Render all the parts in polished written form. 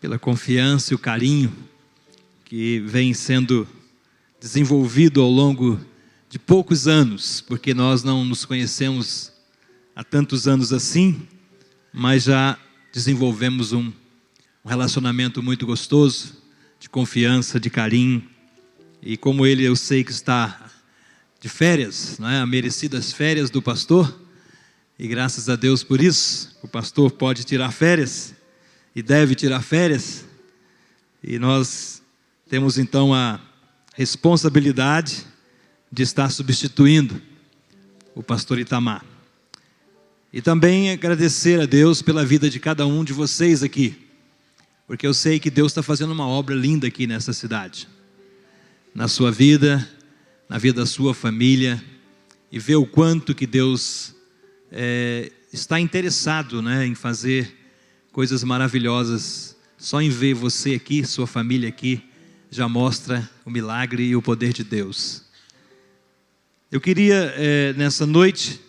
pela confiança e o carinho que vem sendo desenvolvido ao longo de poucos anos, porque nós não nos conhecemos há tantos anos assim, mas já desenvolvemos um relacionamento muito gostoso, de confiança, de carinho. E como ele, eu sei que está de férias, não é? Merecidas férias do pastor, e graças a Deus por isso, o pastor pode tirar férias, e deve tirar férias, e nós temos então a responsabilidade de estar substituindo o pastor Itamar. E também agradecer a Deus pela vida de cada um de vocês aqui, porque eu sei que Deus está fazendo uma obra linda aqui nessa cidade, na sua vida, na vida da sua família, e ver o quanto que Deus está interessado, né, em fazer coisas maravilhosas. Só em ver você aqui, sua família aqui, já mostra o milagre e o poder de Deus. Eu queria nessa noite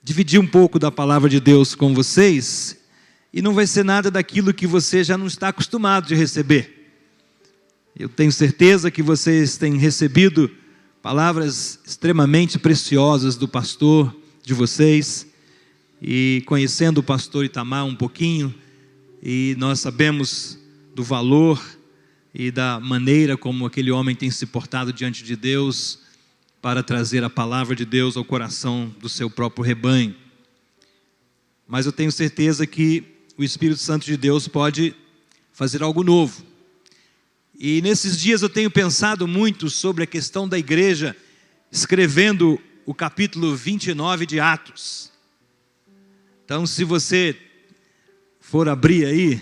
dividir um pouco da palavra de Deus com vocês, e não vai ser nada daquilo que você já não está acostumado de receber. Eu tenho certeza que vocês têm recebido palavras extremamente preciosas do pastor de vocês, e conhecendo o pastor Itamar um pouquinho, e nós sabemos do valor e da maneira como aquele homem tem se portado diante de Deus para trazer a palavra de Deus ao coração do seu próprio rebanho. Mas eu tenho certeza que o Espírito Santo de Deus pode fazer algo novo. E nesses dias eu tenho pensado muito sobre a questão da igreja, escrevendo o capítulo 29 de Atos. Então, se você for abrir aí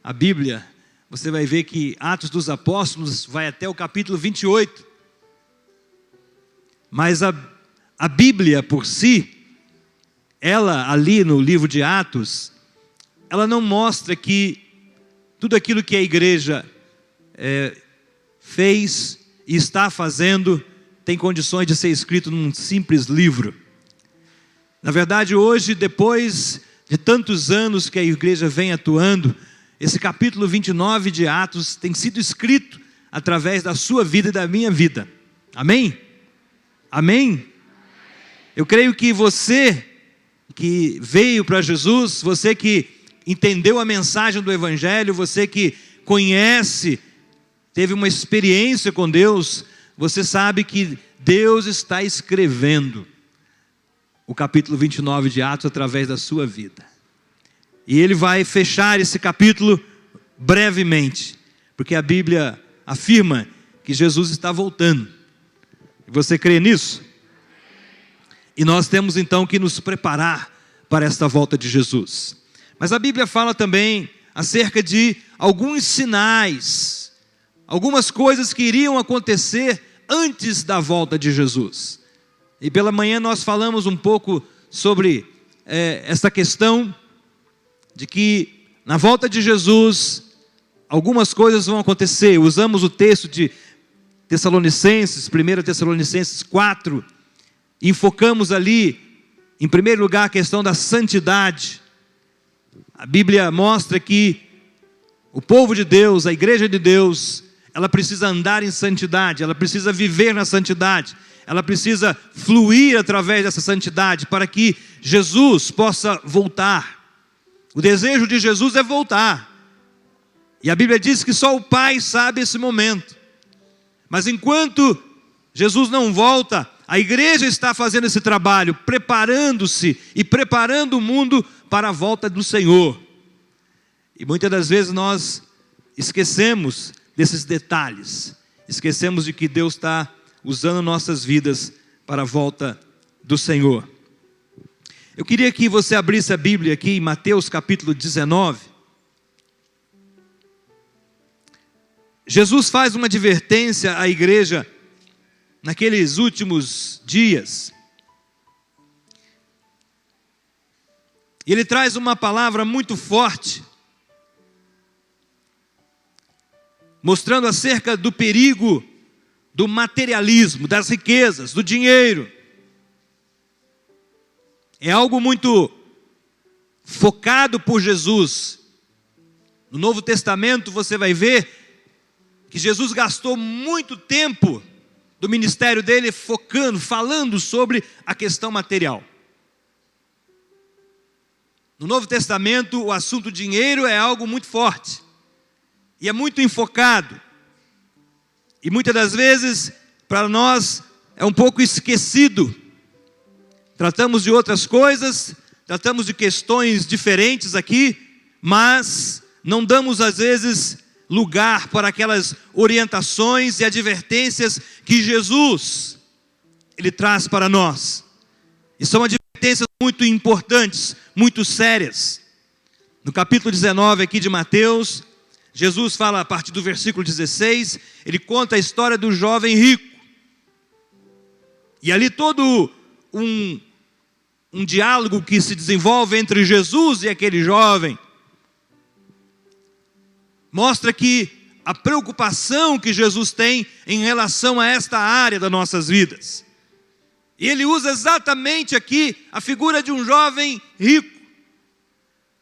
a Bíblia, você vai ver que Atos dos Apóstolos vai até o capítulo 28. Mas a Bíblia por si, ela ali no livro de Atos, ela não mostra que tudo aquilo que a igreja fez e está fazendo tem condições de ser escrito num simples livro. Na verdade, hoje, depois de tantos anos que a igreja vem atuando, esse capítulo 29 de Atos tem sido escrito através da sua vida e da minha vida. Amém? Amém? Eu creio que você que veio para Jesus, você que entendeu a mensagem do Evangelho, você que conhece, teve uma experiência com Deus, você sabe que Deus está escrevendo o capítulo 29 de Atos através da sua vida. E Ele vai fechar esse capítulo brevemente, porque a Bíblia afirma que Jesus está voltando. Você crê nisso? E nós temos então que nos preparar para esta volta de Jesus. Mas a Bíblia fala também acerca de alguns sinais, algumas coisas que iriam acontecer antes da volta de Jesus. E pela manhã nós falamos um pouco sobre essa questão de que na volta de Jesus algumas coisas vão acontecer. Usamos o texto de Tessalonicenses, 1 Tessalonicenses 4, e enfocamos ali, em primeiro lugar, a questão da santidade. A Bíblia mostra que o povo de Deus, a igreja de Deus, ela precisa andar em santidade, ela precisa viver na santidade, ela precisa fluir através dessa santidade, para que Jesus possa voltar. O desejo de Jesus é voltar, e a Bíblia diz que só o Pai sabe esse momento. Mas enquanto Jesus não volta, a igreja está fazendo esse trabalho, preparando-se e preparando o mundo para a volta do Senhor. E muitas das vezes nós esquecemos desses detalhes, esquecemos de que Deus está usando nossas vidas para a volta do Senhor. Eu queria que você abrisse a Bíblia aqui em Mateus capítulo 19. Jesus faz uma advertência à igreja naqueles últimos dias. E ele traz uma palavra muito forte, mostrando acerca do perigo do materialismo, das riquezas, do dinheiro. É algo muito focado por Jesus No Novo Testamento você vai ver que Jesus gastou muito tempo do ministério dele falando sobre a questão material. No Novo Testamento o assunto dinheiro é algo muito forte. E é muito enfocado. E muitas das vezes, para nós, é um pouco esquecido. Tratamos de outras coisas, tratamos de questões diferentes aqui, mas não damos às vezes lugar para aquelas orientações e advertências que Jesus, Ele traz para nós. E são advertências muito importantes, muito sérias. No capítulo 19 aqui de Mateus, Jesus fala a partir do versículo 16, Ele conta a história do jovem rico. E ali todo um diálogo que se desenvolve entre Jesus e aquele jovem, mostra que a preocupação que Jesus tem em relação a esta área das nossas vidas. E ele usa exatamente aqui a figura de um jovem rico.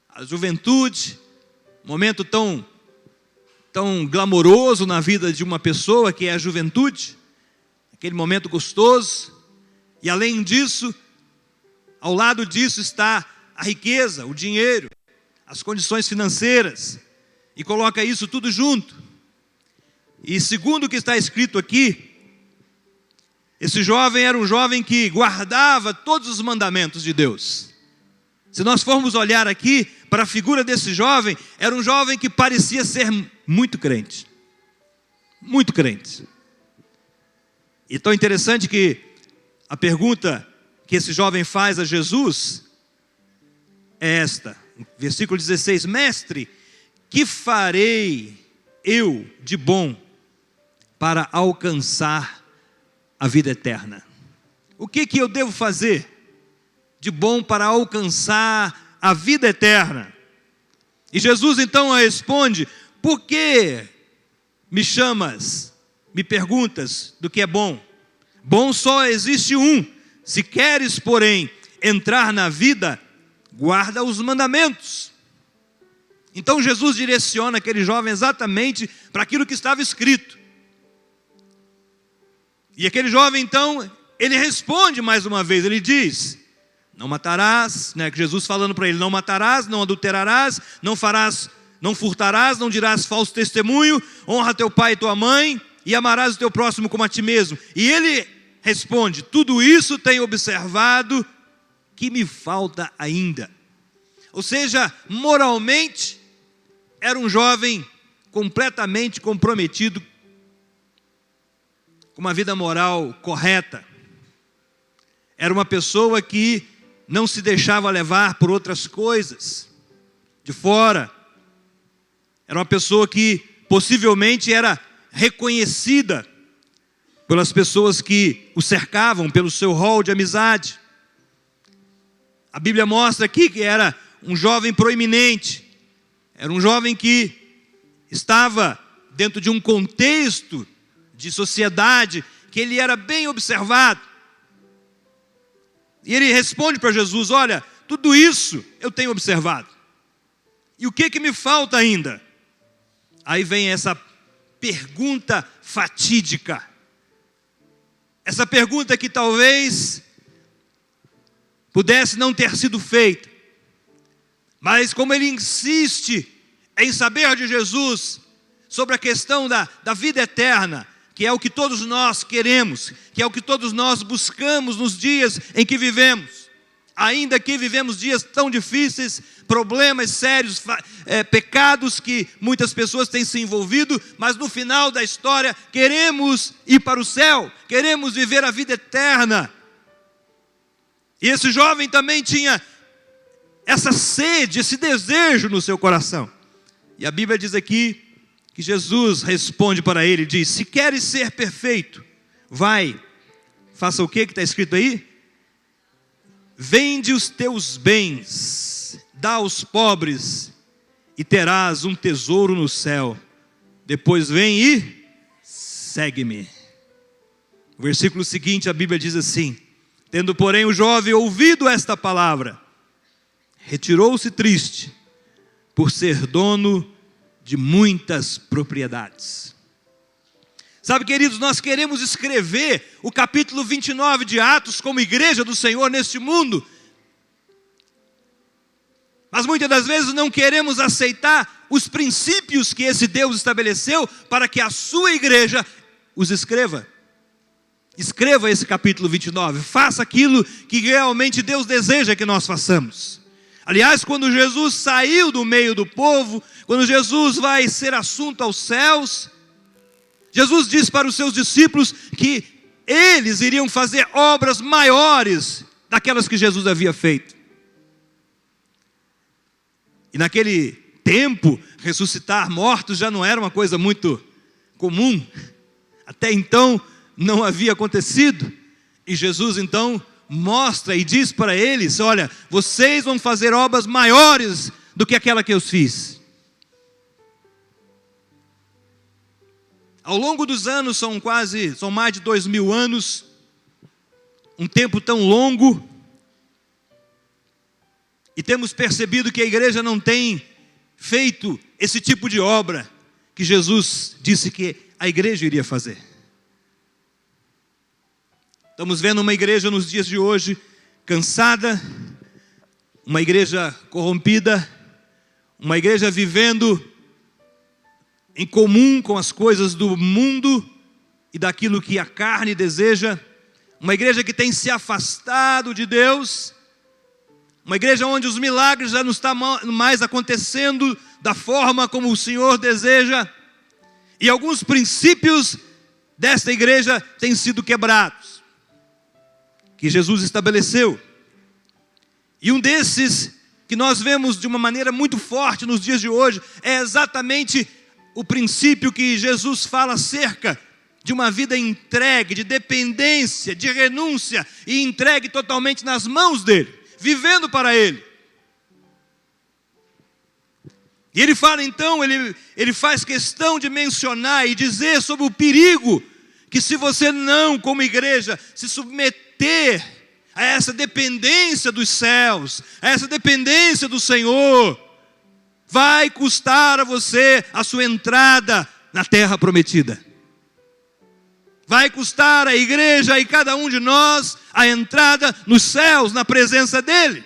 A juventude, momento tão glamouroso na vida de uma pessoa que é a juventude, aquele momento gostoso, e além disso, ao lado disso está a riqueza, o dinheiro, as condições financeiras, e coloca isso tudo junto. E segundo o que está escrito aqui, esse jovem era um jovem que guardava todos os mandamentos de Deus. Se nós formos olhar aqui para a figura desse jovem, era um jovem que parecia ser muito crente. Muito crente. E tão interessante que a pergunta que esse jovem faz a Jesus é esta, versículo 16: Mestre, que farei eu de bom para alcançar a vida eterna? O que eu devo fazer de bom para alcançar a vida eterna? E Jesus então responde: por que me chamas, me perguntas do que é bom? Bom só existe um. Se queres, porém, entrar na vida, guarda os mandamentos. Então Jesus direciona aquele jovem exatamente para aquilo que estava escrito. E aquele jovem então, ele responde mais uma vez, ele diz: não matarás, né? Jesus falando para ele: não matarás, não adulterarás, não farás, não furtarás, não dirás falso testemunho, honra teu pai e tua mãe, e amarás o teu próximo como a ti mesmo. E ele responde: tudo isso tenho observado, que me falta ainda. Ou seja, moralmente, era um jovem completamente comprometido com uma vida moral correta. Era uma pessoa que não se deixava levar por outras coisas de fora. Era uma pessoa que possivelmente era reconhecida pelas pessoas que o cercavam, pelo seu rol de amizade. A Bíblia mostra aqui que era um jovem proeminente, era um jovem que estava dentro de um contexto de sociedade, que ele era bem observado. E ele responde para Jesus: olha, tudo isso eu tenho observado. E o que me falta ainda? Aí vem essa pergunta fatídica. Essa pergunta que talvez pudesse não ter sido feita. Mas como ele insiste em saber de Jesus sobre a questão da vida eterna, que é o que todos nós queremos, que é o que todos nós buscamos nos dias em que vivemos. Ainda que vivemos dias tão difíceis, problemas sérios, pecados que muitas pessoas têm se envolvido, mas no final da história queremos ir para o céu, queremos viver a vida eterna. E esse jovem também tinha essa sede, esse desejo no seu coração. E a Bíblia diz aqui que Jesus responde para ele, diz: se queres ser perfeito, vai, faça o que está escrito aí? Vende os teus bens, dá aos pobres, e terás um tesouro no céu. Depois vem e segue-me. O versículo seguinte, a Bíblia diz assim: tendo porém o jovem ouvido esta palavra, retirou-se triste, por ser dono de muitas propriedades. Sabe, queridos, nós queremos escrever o capítulo 29 de Atos como igreja do Senhor neste mundo, mas muitas das vezes não queremos aceitar os princípios que esse Deus estabeleceu para que a sua igreja os escreva. Escreva esse capítulo 29, faça aquilo que realmente Deus deseja que nós façamos. Aliás, quando Jesus saiu do meio do povo, quando Jesus vai ser assunto aos céus, Jesus disse para os seus discípulos que eles iriam fazer obras maiores daquelas que Jesus havia feito. E naquele tempo, ressuscitar mortos já não era uma coisa muito comum. Até então não havia acontecido. E Jesus então mostra e diz para eles: olha, vocês vão fazer obras maiores do que aquela que eu fiz. Ao longo dos anos, são mais de 2000 anos, um tempo tão longo, e temos percebido que a igreja não tem feito esse tipo de obra que Jesus disse que a igreja iria fazer. Estamos vendo uma igreja nos dias de hoje cansada, uma igreja corrompida, uma igreja vivendo em comum com as coisas do mundo e daquilo que a carne deseja, uma igreja que tem se afastado de Deus, uma igreja onde os milagres já não estão mais acontecendo da forma como o Senhor deseja, e alguns princípios desta igreja têm sido quebrados, que Jesus estabeleceu. E um desses que nós vemos de uma maneira muito forte nos dias de hoje é exatamente o princípio que Jesus fala acerca de uma vida entregue, de dependência, de renúncia e entregue totalmente nas mãos dele, vivendo para ele. E ele fala então, ele faz questão de mencionar e dizer sobre o perigo que, se você não, como igreja, se submeter a essa dependência dos céus, a essa dependência do Senhor, vai custar a você a sua entrada na terra prometida. Vai custar à igreja e cada um de nós a entrada nos céus, na presença dele.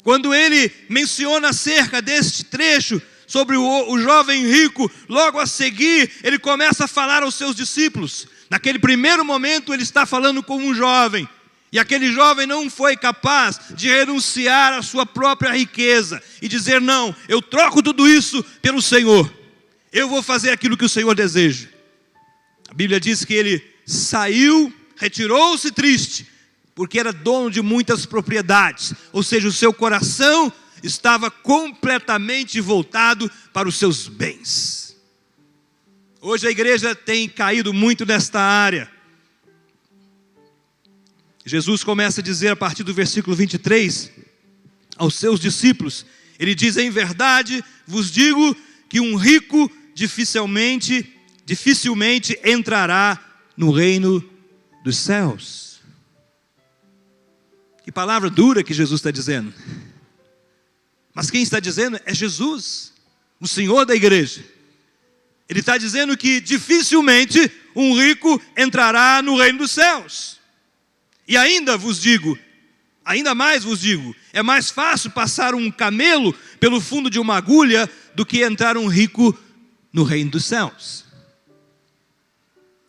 Quando ele menciona acerca deste trecho sobre o jovem rico, logo a seguir ele começa a falar aos seus discípulos. Naquele primeiro momento ele está falando com um jovem, e aquele jovem não foi capaz de renunciar à sua própria riqueza e dizer: não, eu troco tudo isso pelo Senhor, eu vou fazer aquilo que o Senhor deseja. A Bíblia diz que ele saiu, retirou-se triste, porque era dono de muitas propriedades, ou seja, o seu coração estava completamente voltado para os seus bens. Hoje a igreja tem caído muito nesta área. Jesus começa a dizer a partir do versículo 23 aos seus discípulos, ele diz: em verdade vos digo que um rico dificilmente entrará no reino dos céus. Que palavra dura que Jesus está dizendo. Mas quem está dizendo é Jesus, o Senhor da igreja. Ele está dizendo que dificilmente um rico entrará no reino dos céus. E ainda mais vos digo, é mais fácil passar um camelo pelo fundo de uma agulha do que entrar um rico no reino dos céus.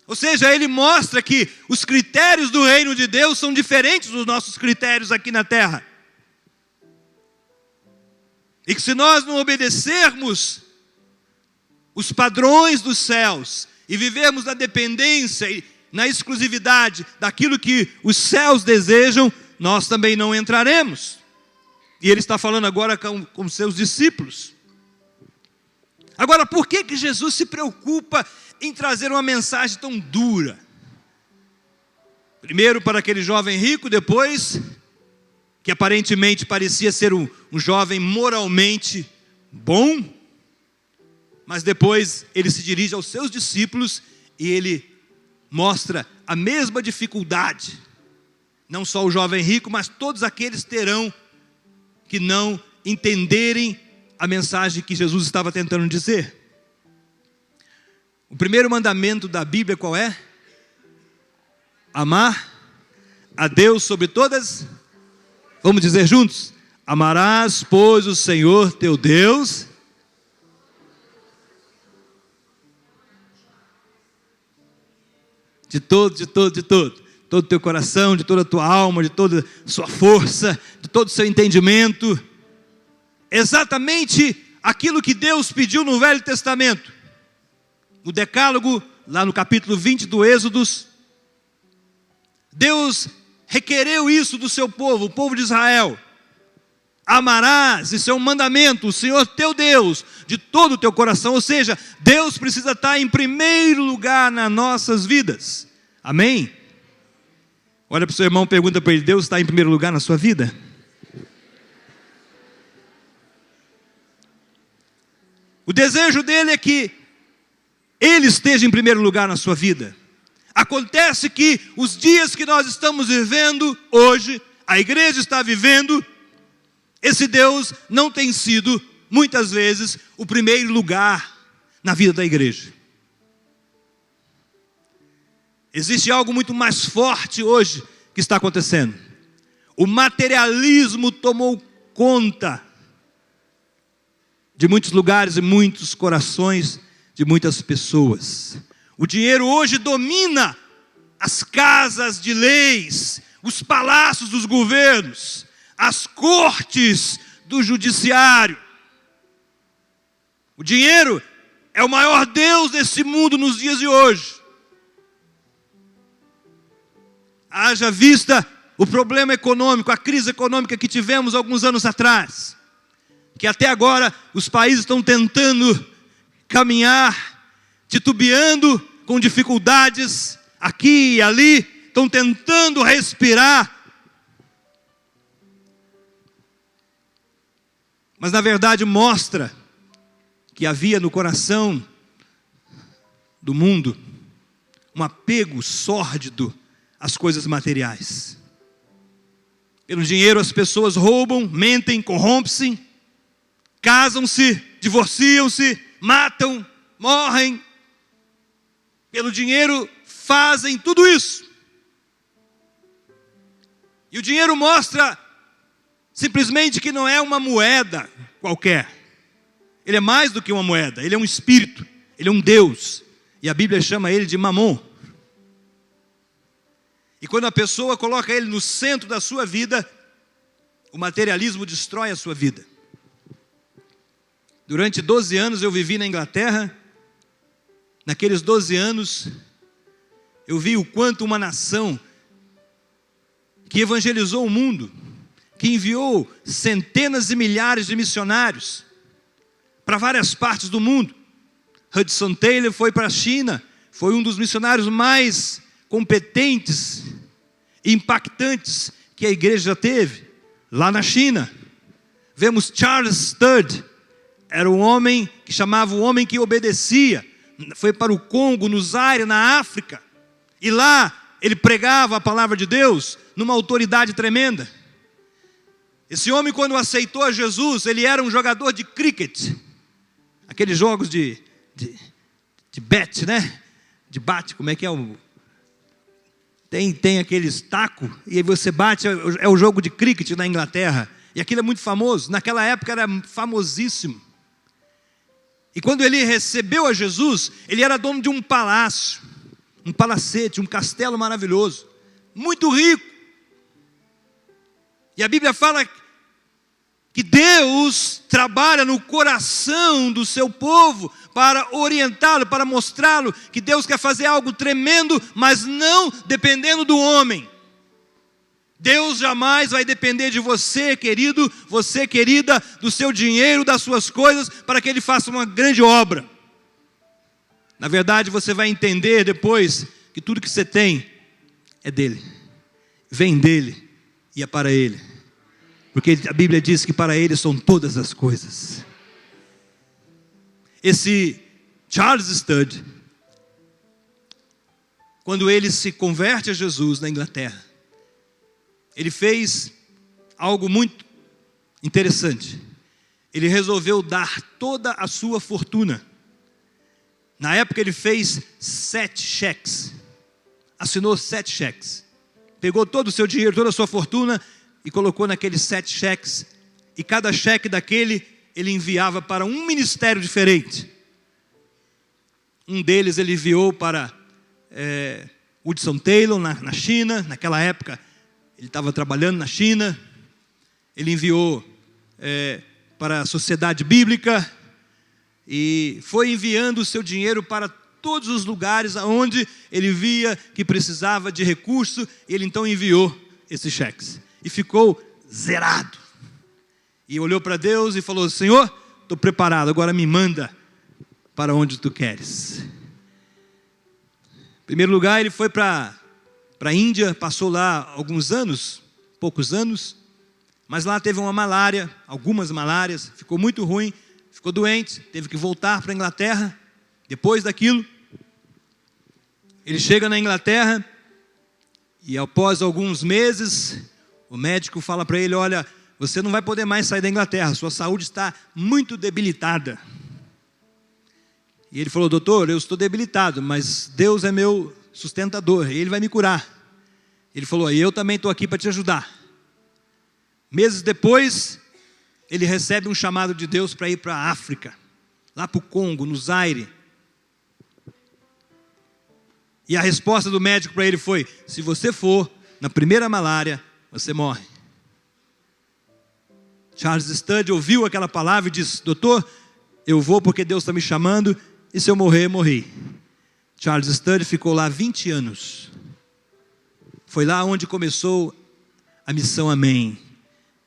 Ou seja, ele mostra que os critérios do reino de Deus são diferentes dos nossos critérios aqui na terra. E que se nós não obedecermos os padrões dos céus e vivermos na dependência e na exclusividade daquilo que os céus desejam, nós também não entraremos. E ele está falando agora com seus discípulos. Agora, por que Jesus se preocupa em trazer uma mensagem tão dura? Primeiro para aquele jovem rico, depois, que aparentemente parecia ser um jovem moralmente bom, mas depois ele se dirige aos seus discípulos e ele mostra a mesma dificuldade. Não só o jovem rico, mas todos aqueles terão que não entenderem a mensagem que Jesus estava tentando dizer. O primeiro mandamento da Bíblia qual é? Amar a Deus sobre todas. Vamos dizer juntos? Amarás, pois, o Senhor teu Deus de todo o teu coração, de toda a tua alma, de toda a sua força, de todo o seu entendimento. Exatamente aquilo que Deus pediu no Velho Testamento. No Decálogo, lá no capítulo 20 do Êxodos, Deus requereu isso do seu povo, o povo de Israel. Amarás, isso é um mandamento, o Senhor teu Deus, de todo o teu coração. Ou seja, Deus precisa estar em primeiro lugar nas nossas vidas. Amém? Olha para o seu irmão e pergunta para ele: Deus está em primeiro lugar na sua vida? O desejo dele é que Ele esteja em primeiro lugar na sua vida. Acontece que os dias que nós estamos vivendo hoje, a igreja está vivendo, esse Deus não tem sido, muitas vezes, o primeiro lugar na vida da igreja. Existe algo muito mais forte hoje que está acontecendo. O materialismo tomou conta de muitos lugares e muitos corações de muitas pessoas. O dinheiro hoje domina as casas de leis, os palácios dos governos, as cortes do judiciário. O dinheiro é o maior Deus desse mundo nos dias de hoje. Haja vista o problema econômico, a crise econômica que tivemos alguns anos atrás, que até agora os países estão tentando caminhar, titubeando com dificuldades aqui e ali, estão tentando respirar. Mas na verdade mostra que havia no coração do mundo um apego sórdido às coisas materiais. Pelo dinheiro as pessoas roubam, mentem, corrompem-se, casam-se, divorciam-se, matam, morrem. Pelo dinheiro fazem tudo isso. E o dinheiro mostra simplesmente que não é uma moeda qualquer. Ele é mais do que uma moeda, ele é um espírito, ele é um Deus. E a Bíblia chama ele de Mamon. E quando a pessoa coloca ele no centro da sua vida, o materialismo destrói a sua vida. Durante 12 anos eu vivi na Inglaterra. Naqueles 12 anos, eu vi o quanto uma nação que evangelizou o mundo, que enviou centenas e milhares de missionários para várias partes do mundo. Hudson Taylor foi para a China, foi um dos missionários mais competentes e impactantes que a igreja já teve, lá na China. Vemos Charles Studd, era um homem que chamava o homem que obedecia, foi para o Congo, no Zaire, na África, e lá ele pregava a palavra de Deus numa autoridade tremenda. Esse homem, quando aceitou a Jesus, ele era um jogador de cricket, aqueles jogos de bet, né? De bate, como é que é o... Tem aqueles tacos, e aí você bate, é o jogo de cricket na Inglaterra, e aquilo é muito famoso, naquela época era famosíssimo. E quando ele recebeu a Jesus, ele era dono de um palácio, um palacete, um castelo maravilhoso, muito rico. E a Bíblia fala que Deus trabalha no coração do seu povo para orientá-lo, para mostrá-lo que Deus quer fazer algo tremendo, mas não dependendo do homem. Deus jamais vai depender de você, querido, você, querida, do seu dinheiro, das suas coisas, para que Ele faça uma grande obra. Na verdade, você vai entender depois que tudo que você tem é dEle, vem dEle e é para Ele. Porque a Bíblia diz que para Ele são todas as coisas. Esse Charles Studd, quando ele se converte a Jesus na Inglaterra, ele fez algo muito interessante. ele resolveu dar toda a sua fortuna. Na época ele fez 7 cheques, assinou 7 cheques, pegou todo o seu dinheiro, toda a sua fortuna e colocou naqueles 7 cheques, e cada cheque daquele ele enviava para um ministério diferente. Um deles ele enviou para Hudson Taylor na China. Naquela época ele estava trabalhando na China. Ele enviou para a Sociedade Bíblica, e foi enviando o seu dinheiro para todos os lugares onde ele via que precisava de recurso. Ele então enviou esses cheques e ficou zerado. E olhou para Deus e falou: Senhor, estou preparado, agora me manda para onde tu queres. Em primeiro lugar, ele foi para a Índia, passou lá alguns anos, poucos anos, mas lá teve uma malária, algumas malárias, ficou muito ruim, ficou doente, teve que voltar para a Inglaterra. Depois daquilo, ele chega na Inglaterra e após alguns meses, o médico fala para ele: olha, você não vai poder mais sair da Inglaterra, sua saúde está muito debilitada. E ele falou: doutor, eu estou debilitado, mas Deus é meu sustentador, Ele vai me curar. Ele falou: e eu também estou aqui para te ajudar. Meses depois, ele recebe um chamado de Deus para ir para a África, lá para o Congo, no Zaire. E a resposta do médico para ele foi: se você for na primeira malária, você morre. Charles Studd ouviu aquela palavra e disse: doutor, eu vou porque Deus está me chamando, e se eu morrer, morri. Charles Studd ficou lá 20 anos. Foi lá onde começou a Missão Amém,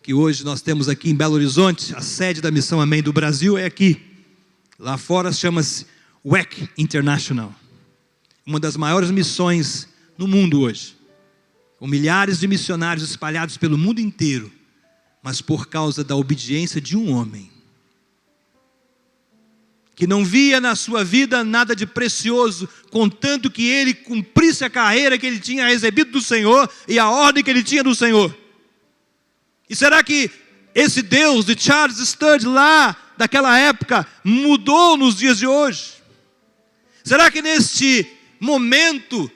que hoje nós temos aqui em Belo Horizonte. A sede da Missão Amém do Brasil é aqui. Lá fora chama-se WEC International, uma das maiores missões no mundo hoje, com milhares de missionários espalhados pelo mundo inteiro, mas por causa da obediência de um homem, que não via na sua vida nada de precioso, contanto que ele cumprisse a carreira que ele tinha recebido do Senhor e a ordem que ele tinha do Senhor. E será que esse Deus de Charles Studd lá daquela época mudou nos dias de hoje? Será que neste momento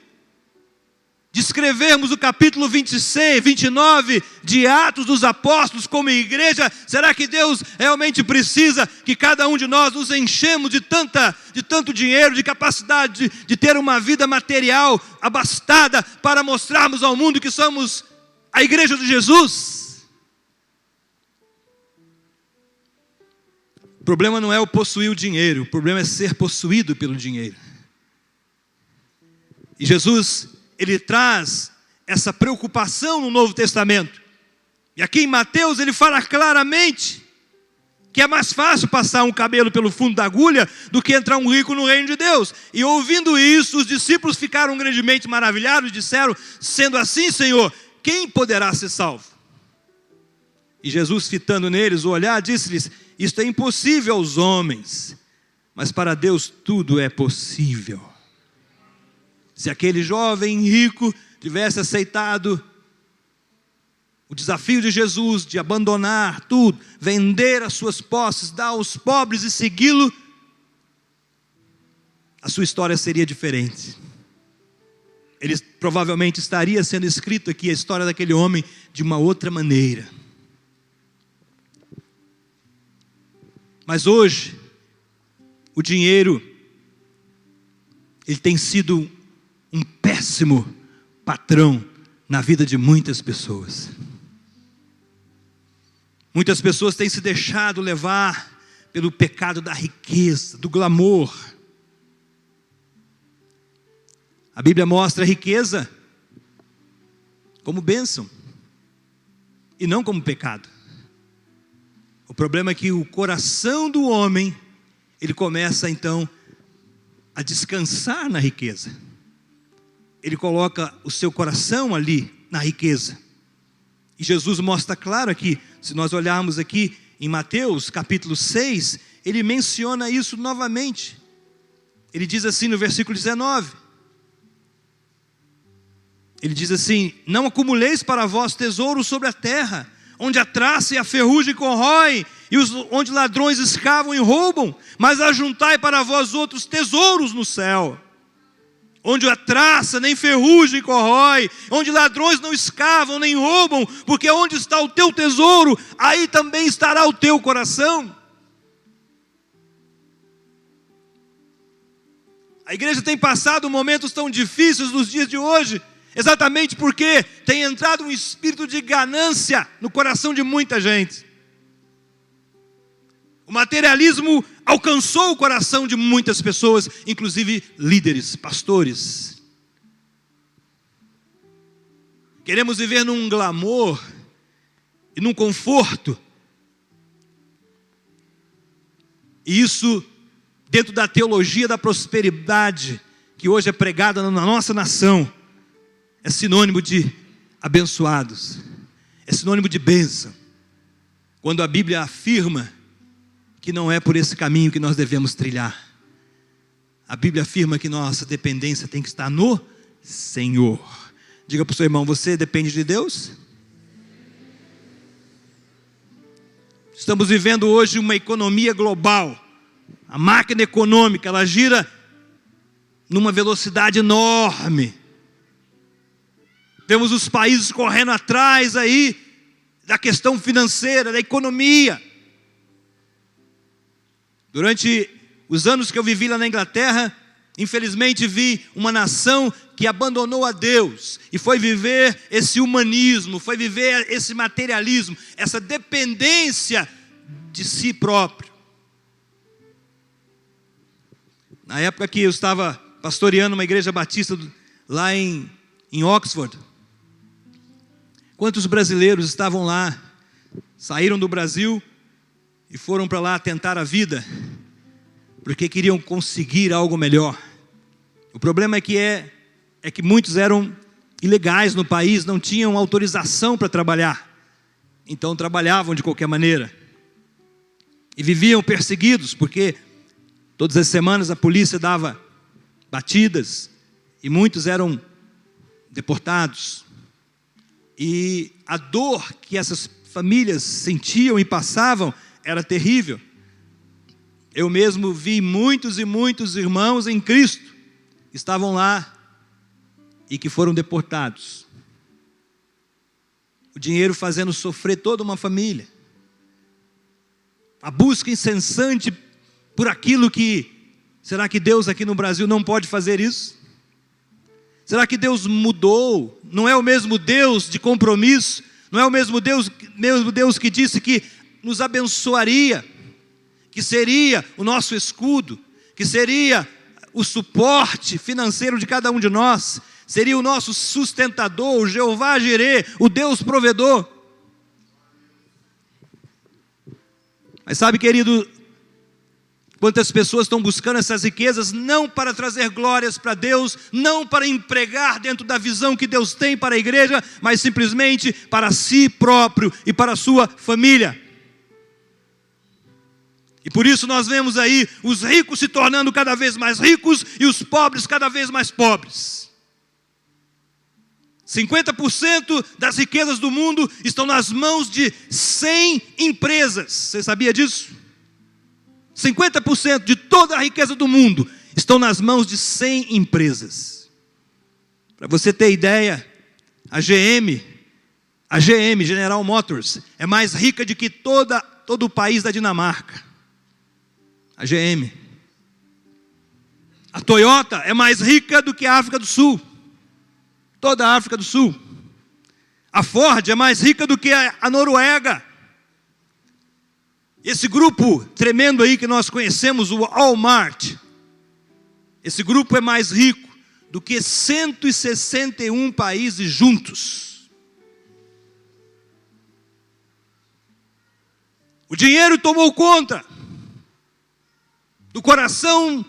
de escrevermos o capítulo 26, 29 de Atos dos Apóstolos como igreja, será que Deus realmente precisa que cada um de nós nos enchemos de tanto dinheiro, de capacidade de ter uma vida material abastada para mostrarmos ao mundo que somos a igreja de Jesus? O problema não é o possuir o dinheiro, o problema é ser possuído pelo dinheiro. E Jesus, Ele traz essa preocupação no Novo Testamento. E aqui em Mateus ele fala claramente que é mais fácil passar um cabelo pelo fundo da agulha do que entrar um rico no reino de Deus. E ouvindo isso, os discípulos ficaram grandemente maravilhados e disseram: sendo assim, Senhor, quem poderá ser salvo? E Jesus, fitando neles o olhar, disse-lhes: isto é impossível aos homens, mas para Deus tudo é possível. Se aquele jovem rico tivesse aceitado o desafio de Jesus de abandonar tudo, vender as suas posses, dar aos pobres e segui-lo, a sua história seria diferente. Ele provavelmente estaria sendo escrito aqui a história daquele homem de uma outra maneira. Mas hoje, o dinheiro, ele tem sido um péssimo patrão na vida de muitas pessoas. Muitas pessoas têm se deixado levar pelo pecado da riqueza, do glamour. A Bíblia mostra a riqueza como bênção e não como pecado. O problema é que o coração do homem, ele começa então a descansar na riqueza. Ele coloca o seu coração ali na riqueza. E Jesus mostra claro aqui, se nós olharmos aqui em Mateus capítulo 6, ele menciona isso novamente. Ele diz assim no versículo 19. Ele diz assim: não acumuleis para vós tesouros sobre a terra, onde a traça e a ferrugem corroem, e onde ladrões escavam e roubam, mas ajuntai para vós outros tesouros no céu, onde a traça nem ferrugem corrói, onde ladrões não escavam nem roubam, porque onde está o teu tesouro, aí também estará o teu coração. A igreja tem passado momentos tão difíceis nos dias de hoje, exatamente porque tem entrado um espírito de ganância no coração de muita gente. O materialismo alcançou o coração de muitas pessoas, inclusive líderes, pastores. Queremos viver num glamour e num conforto. E isso dentro da teologia da prosperidade, que hoje é pregada na nossa nação, é sinônimo de abençoados, é sinônimo de bênção. Quando a Bíblia afirma que não é por esse caminho que nós devemos trilhar. A Bíblia afirma que nossa dependência tem que estar no Senhor. Diga para o seu irmão, você depende de Deus? Estamos vivendo hoje uma economia global. A máquina econômica, ela gira numa velocidade enorme. Temos os países correndo atrás aí da questão financeira, da economia. Durante os anos que eu vivi lá na Inglaterra, infelizmente vi uma nação que abandonou a Deus e foi viver esse humanismo, foi viver esse materialismo, essa dependência de si próprio. Na época que eu estava pastoreando uma igreja batista lá em Oxford, quantos brasileiros estavam lá, saíram do Brasil e foram para lá tentar a vida, porque queriam conseguir algo melhor. O problema é que muitos eram ilegais no país, não tinham autorização para trabalhar, então trabalhavam de qualquer maneira, e viviam perseguidos, porque todas as semanas a polícia dava batidas, e muitos eram deportados, e a dor que essas famílias sentiam e passavam, era terrível. Eu mesmo vi muitos e muitos irmãos em Cristo, estavam lá, e que foram deportados. O dinheiro fazendo sofrer toda uma família. A busca incessante por aquilo que... Será que Deus aqui no Brasil não pode fazer isso? Será que Deus mudou? Não é o mesmo Deus de compromisso? Não é o mesmo Deus que disse que nos abençoaria, que seria o nosso escudo, que seria o suporte financeiro de cada um de nós, seria o nosso sustentador, o Jeová Jireh, o Deus provedor. Mas sabe, querido, quantas pessoas estão buscando essas riquezas não para trazer glórias para Deus, não para empregar dentro da visão que Deus tem para a igreja, mas simplesmente para si próprio e para a sua família. E por isso nós vemos aí os ricos se tornando cada vez mais ricos e os pobres cada vez mais pobres. 50% das riquezas do mundo estão nas mãos de 100 empresas. Você sabia disso? 50% de toda a riqueza do mundo estão nas mãos de 100 empresas. Para você ter ideia, a GM, General Motors, é mais rica do que todo o país da Dinamarca. A GM. A Toyota é mais rica do que a África do Sul. Toda a África do Sul. A Ford é mais rica do que a Noruega. Esse grupo tremendo aí que nós conhecemos, o Walmart, esse grupo é mais rico do que 161 países juntos. O dinheiro tomou conta do coração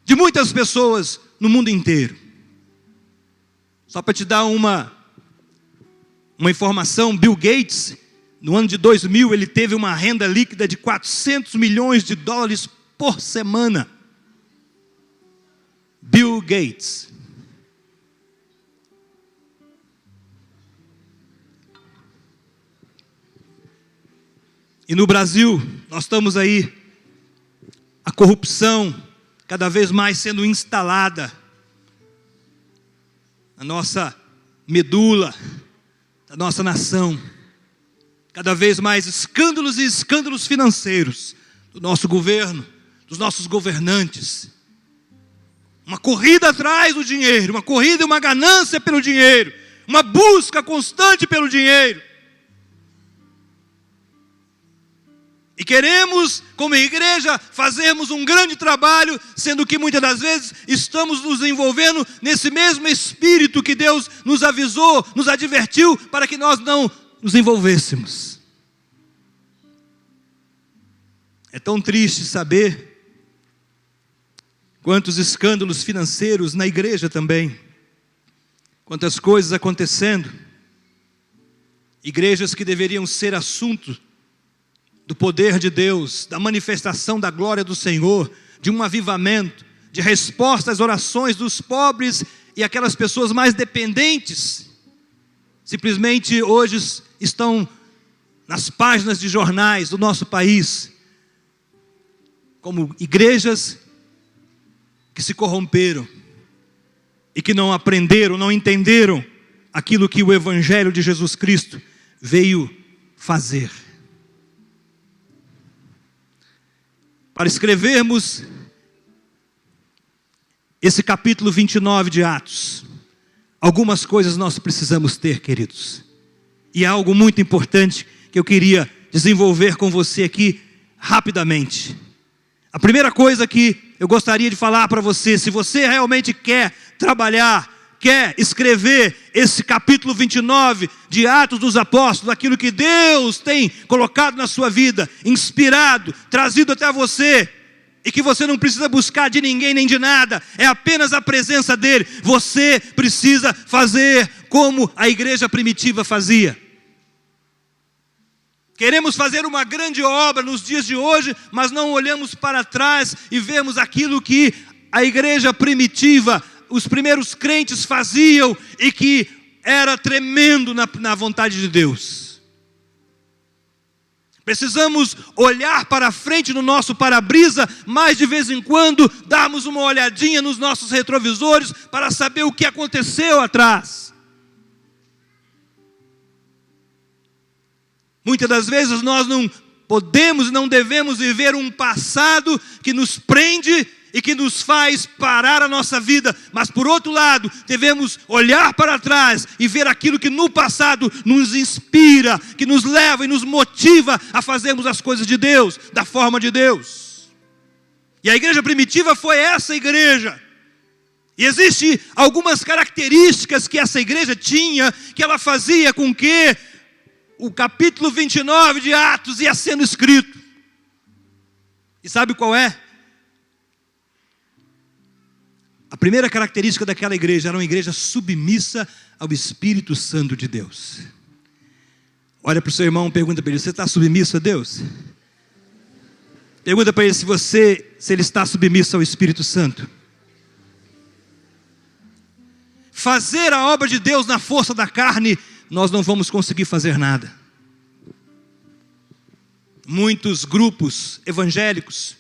de muitas pessoas no mundo inteiro. Só para te dar uma informação, Bill Gates, no ano de 2000, ele teve uma renda líquida de 400 milhões de dólares por semana. Bill Gates. E no Brasil, nós estamos aí, a corrupção cada vez mais sendo instalada na nossa medula, da nossa nação. Cada vez mais escândalos e escândalos financeiros do nosso governo, dos nossos governantes. Uma corrida atrás do dinheiro, uma corrida e uma ganância pelo dinheiro, uma busca constante pelo dinheiro. E queremos, como igreja, fazermos um grande trabalho, sendo que muitas das vezes estamos nos envolvendo nesse mesmo espírito que Deus nos avisou, nos advertiu, para que nós não nos envolvêssemos. É tão triste saber quantos escândalos financeiros na igreja também, quantas coisas acontecendo, igrejas que deveriam ser assunto do poder de Deus, da manifestação da glória do Senhor, de um avivamento, de resposta às orações dos pobres e aquelas pessoas mais dependentes, simplesmente hoje estão nas páginas de jornais do nosso país, como igrejas que se corromperam e que não aprenderam, não entenderam aquilo que o Evangelho de Jesus Cristo veio fazer. Para escrevermos esse capítulo 29 de Atos, algumas coisas nós precisamos ter, queridos. E há algo muito importante que eu queria desenvolver com você aqui rapidamente. A primeira coisa que eu gostaria de falar para você, se você realmente quer trabalhar, quer escrever esse capítulo 29 de Atos dos Apóstolos, aquilo que Deus tem colocado na sua vida, inspirado, trazido até você, e que você não precisa buscar de ninguém nem de nada, é apenas a presença dele. Você precisa fazer como a igreja primitiva fazia. Queremos fazer uma grande obra nos dias de hoje, mas não olhamos para trás e vemos aquilo que a igreja primitiva, os primeiros crentes faziam e que era tremendo na vontade de Deus. Precisamos olhar para frente no nosso para-brisa, mas de vez em quando darmos uma olhadinha nos nossos retrovisores para saber o que aconteceu atrás. Muitas das vezes nós não podemos e não devemos viver um passado que nos prende e que nos faz parar a nossa vida, mas por outro lado, devemos olhar para trás e ver aquilo que no passado nos inspira, que nos leva e nos motiva a fazermos as coisas de Deus, da forma de Deus. E a igreja primitiva foi essa igreja. E existem algumas características que essa igreja tinha, que ela fazia com que o capítulo 29 de Atos ia sendo escrito. E sabe qual é? A primeira característica daquela igreja era uma igreja submissa ao Espírito Santo de Deus. Olha para o seu irmão, pergunta para ele: você está submisso a Deus? Pergunta para ele se ele está submisso ao Espírito Santo. Fazer a obra de Deus na força da carne, nós não vamos conseguir fazer nada. Muitos grupos evangélicos,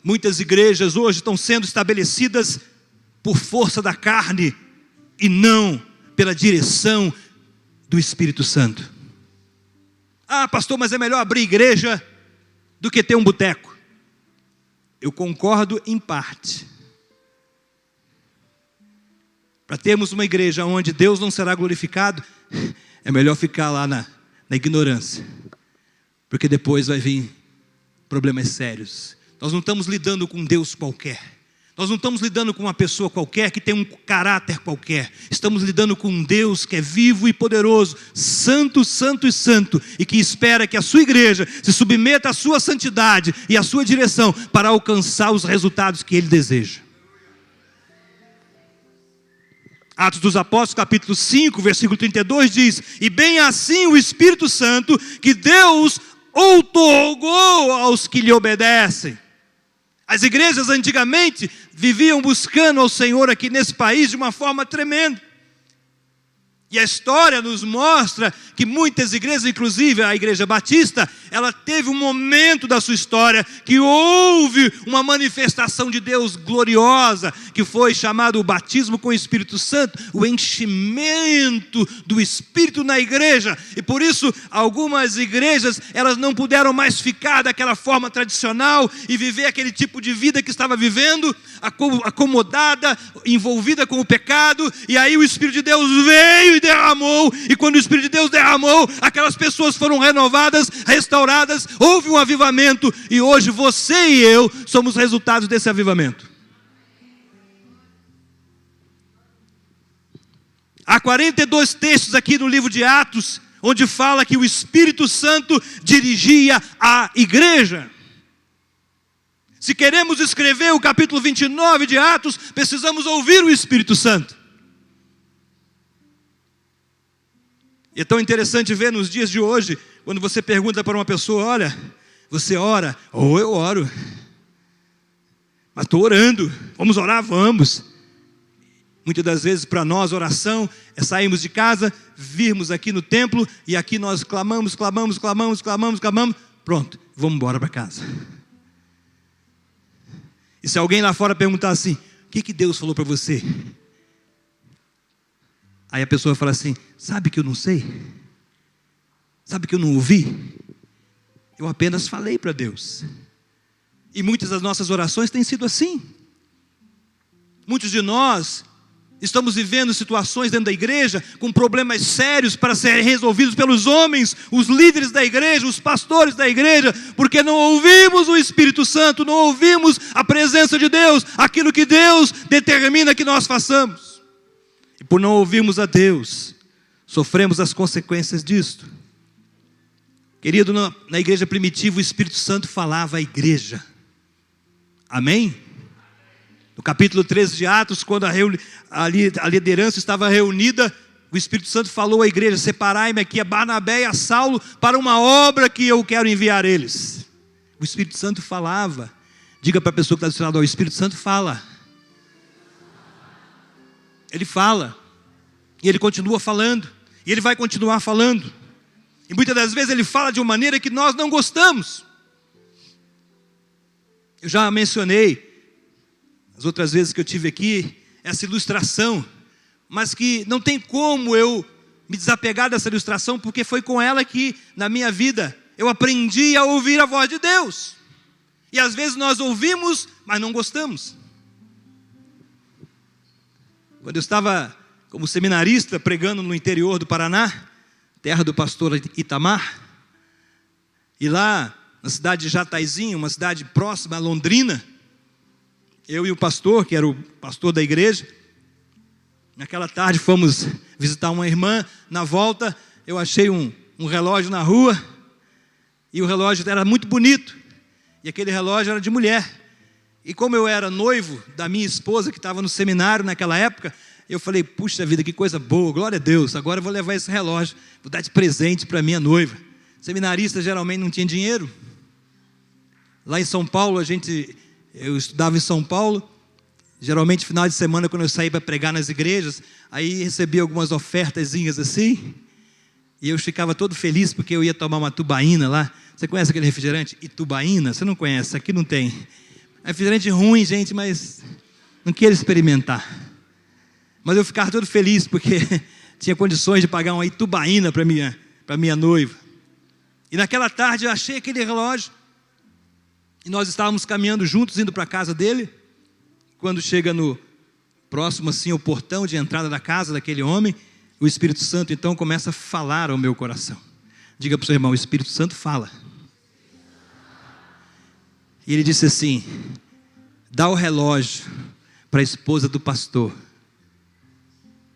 muitas igrejas hoje estão sendo estabelecidas por força da carne e não pela direção do Espírito Santo. Ah, pastor, mas é melhor abrir igreja do que ter um boteco. Eu concordo em parte. Para termos uma igreja onde Deus não será glorificado, é melhor ficar lá na ignorância, porque depois vai vir problemas sérios. Nós não estamos lidando com Deus qualquer. Nós não estamos lidando com uma pessoa qualquer que tem um caráter qualquer. Estamos lidando com um Deus que é vivo e poderoso, santo, santo e santo, e que espera que a sua igreja se submeta à sua santidade e à sua direção para alcançar os resultados que Ele deseja. Atos dos Apóstolos, capítulo 5, versículo 32 diz: e bem assim o Espírito Santo que Deus outorgou aos que lhe obedecem. As igrejas antigamente viviam buscando ao Senhor aqui nesse país de uma forma tremenda. E a história nos mostra que muitas igrejas, inclusive a Igreja Batista, ela teve um momento da sua história que houve uma manifestação de Deus gloriosa, que foi chamado o batismo com o Espírito Santo, o enchimento do Espírito na igreja. E por isso, algumas igrejas, elas não puderam mais ficar daquela forma tradicional e viver aquele tipo de vida que estava vivendo, acomodada, envolvida com o pecado. E aí o Espírito de Deus veio e derramou, e quando o Espírito de Deus derramou, aquelas pessoas foram renovadas, restauradas, houve um avivamento, e hoje você e eu somos resultados desse avivamento. Há 42 textos aqui no livro de Atos, onde fala que o Espírito Santo dirigia a igreja. Se queremos escrever o capítulo 29 de Atos, precisamos ouvir o Espírito Santo. E é tão interessante ver nos dias de hoje, quando você pergunta para uma pessoa: olha, você ora? Ou eu oro. Mas estou orando. Vamos orar? Vamos. Muitas das vezes para nós oração é sairmos de casa, virmos aqui no templo, e aqui nós clamamos, pronto, vamos embora para casa. E se alguém lá fora perguntar assim: o que Deus falou para você? Aí a pessoa fala assim: sabe que eu não sei? Sabe que eu não ouvi? Eu apenas falei para Deus. E muitas das nossas orações têm sido assim. Muitos de nós estamos vivendo situações dentro da igreja com problemas sérios para serem resolvidos pelos homens, os líderes da igreja, os pastores da igreja, porque não ouvimos o Espírito Santo, não ouvimos a presença de Deus, aquilo que Deus determina que nós façamos. E por não ouvirmos a Deus, sofremos as consequências disto. Querido, na igreja primitiva, o Espírito Santo falava à igreja. Amém? No capítulo 13 de Atos, quando a liderança estava reunida, o Espírito Santo falou à igreja: separai-me aqui a Barnabé e a Saulo para uma obra que eu quero enviar eles. O Espírito Santo falava. Diga para a pessoa que está do seu lado: o Espírito Santo fala. Ele fala, e ele continua falando, e ele vai continuar falando, e muitas das vezes ele fala de uma maneira que nós não gostamos. Eu já mencionei, as outras vezes que eu tive aqui, essa ilustração, mas que não tem como eu me desapegar dessa ilustração, porque foi com ela que, na minha vida, eu aprendi a ouvir a voz de Deus, e às vezes nós ouvimos, mas não gostamos. Quando eu estava como seminarista pregando no interior do Paraná, terra do pastor Itamar, e lá na cidade de Jataizinho, uma cidade próxima a Londrina, eu e o pastor, que era o pastor da igreja, naquela tarde fomos visitar uma irmã. Na volta eu achei um relógio na rua, e o relógio era muito bonito, e aquele relógio era de mulher. E como eu era noivo da minha esposa, que estava no seminário naquela época, eu falei: puxa vida, que coisa boa, glória a Deus, agora eu vou levar esse relógio, vou dar de presente para minha noiva. Seminarista geralmente não tinha dinheiro. Lá em São Paulo, eu estudava em São Paulo, geralmente final de semana, quando eu saía para pregar nas igrejas, aí recebia algumas ofertazinhas assim, e eu ficava todo feliz, porque eu ia tomar uma tubaína lá. Você conhece aquele refrigerante Itubaína? Você não conhece, aqui não tem. Refrigerante ruim, gente, mas não quero experimentar. Mas eu ficava todo feliz, porque tinha condições de pagar uma Itubaína para minha noiva. E naquela tarde eu achei aquele relógio, e nós estávamos caminhando juntos, indo para a casa dele. Quando chega no próximo assim, o portão de entrada da casa daquele homem, o Espírito Santo então começa a falar ao meu coração. Diga para o seu irmão: o Espírito Santo fala. E ele disse assim: dá o relógio para a esposa do pastor.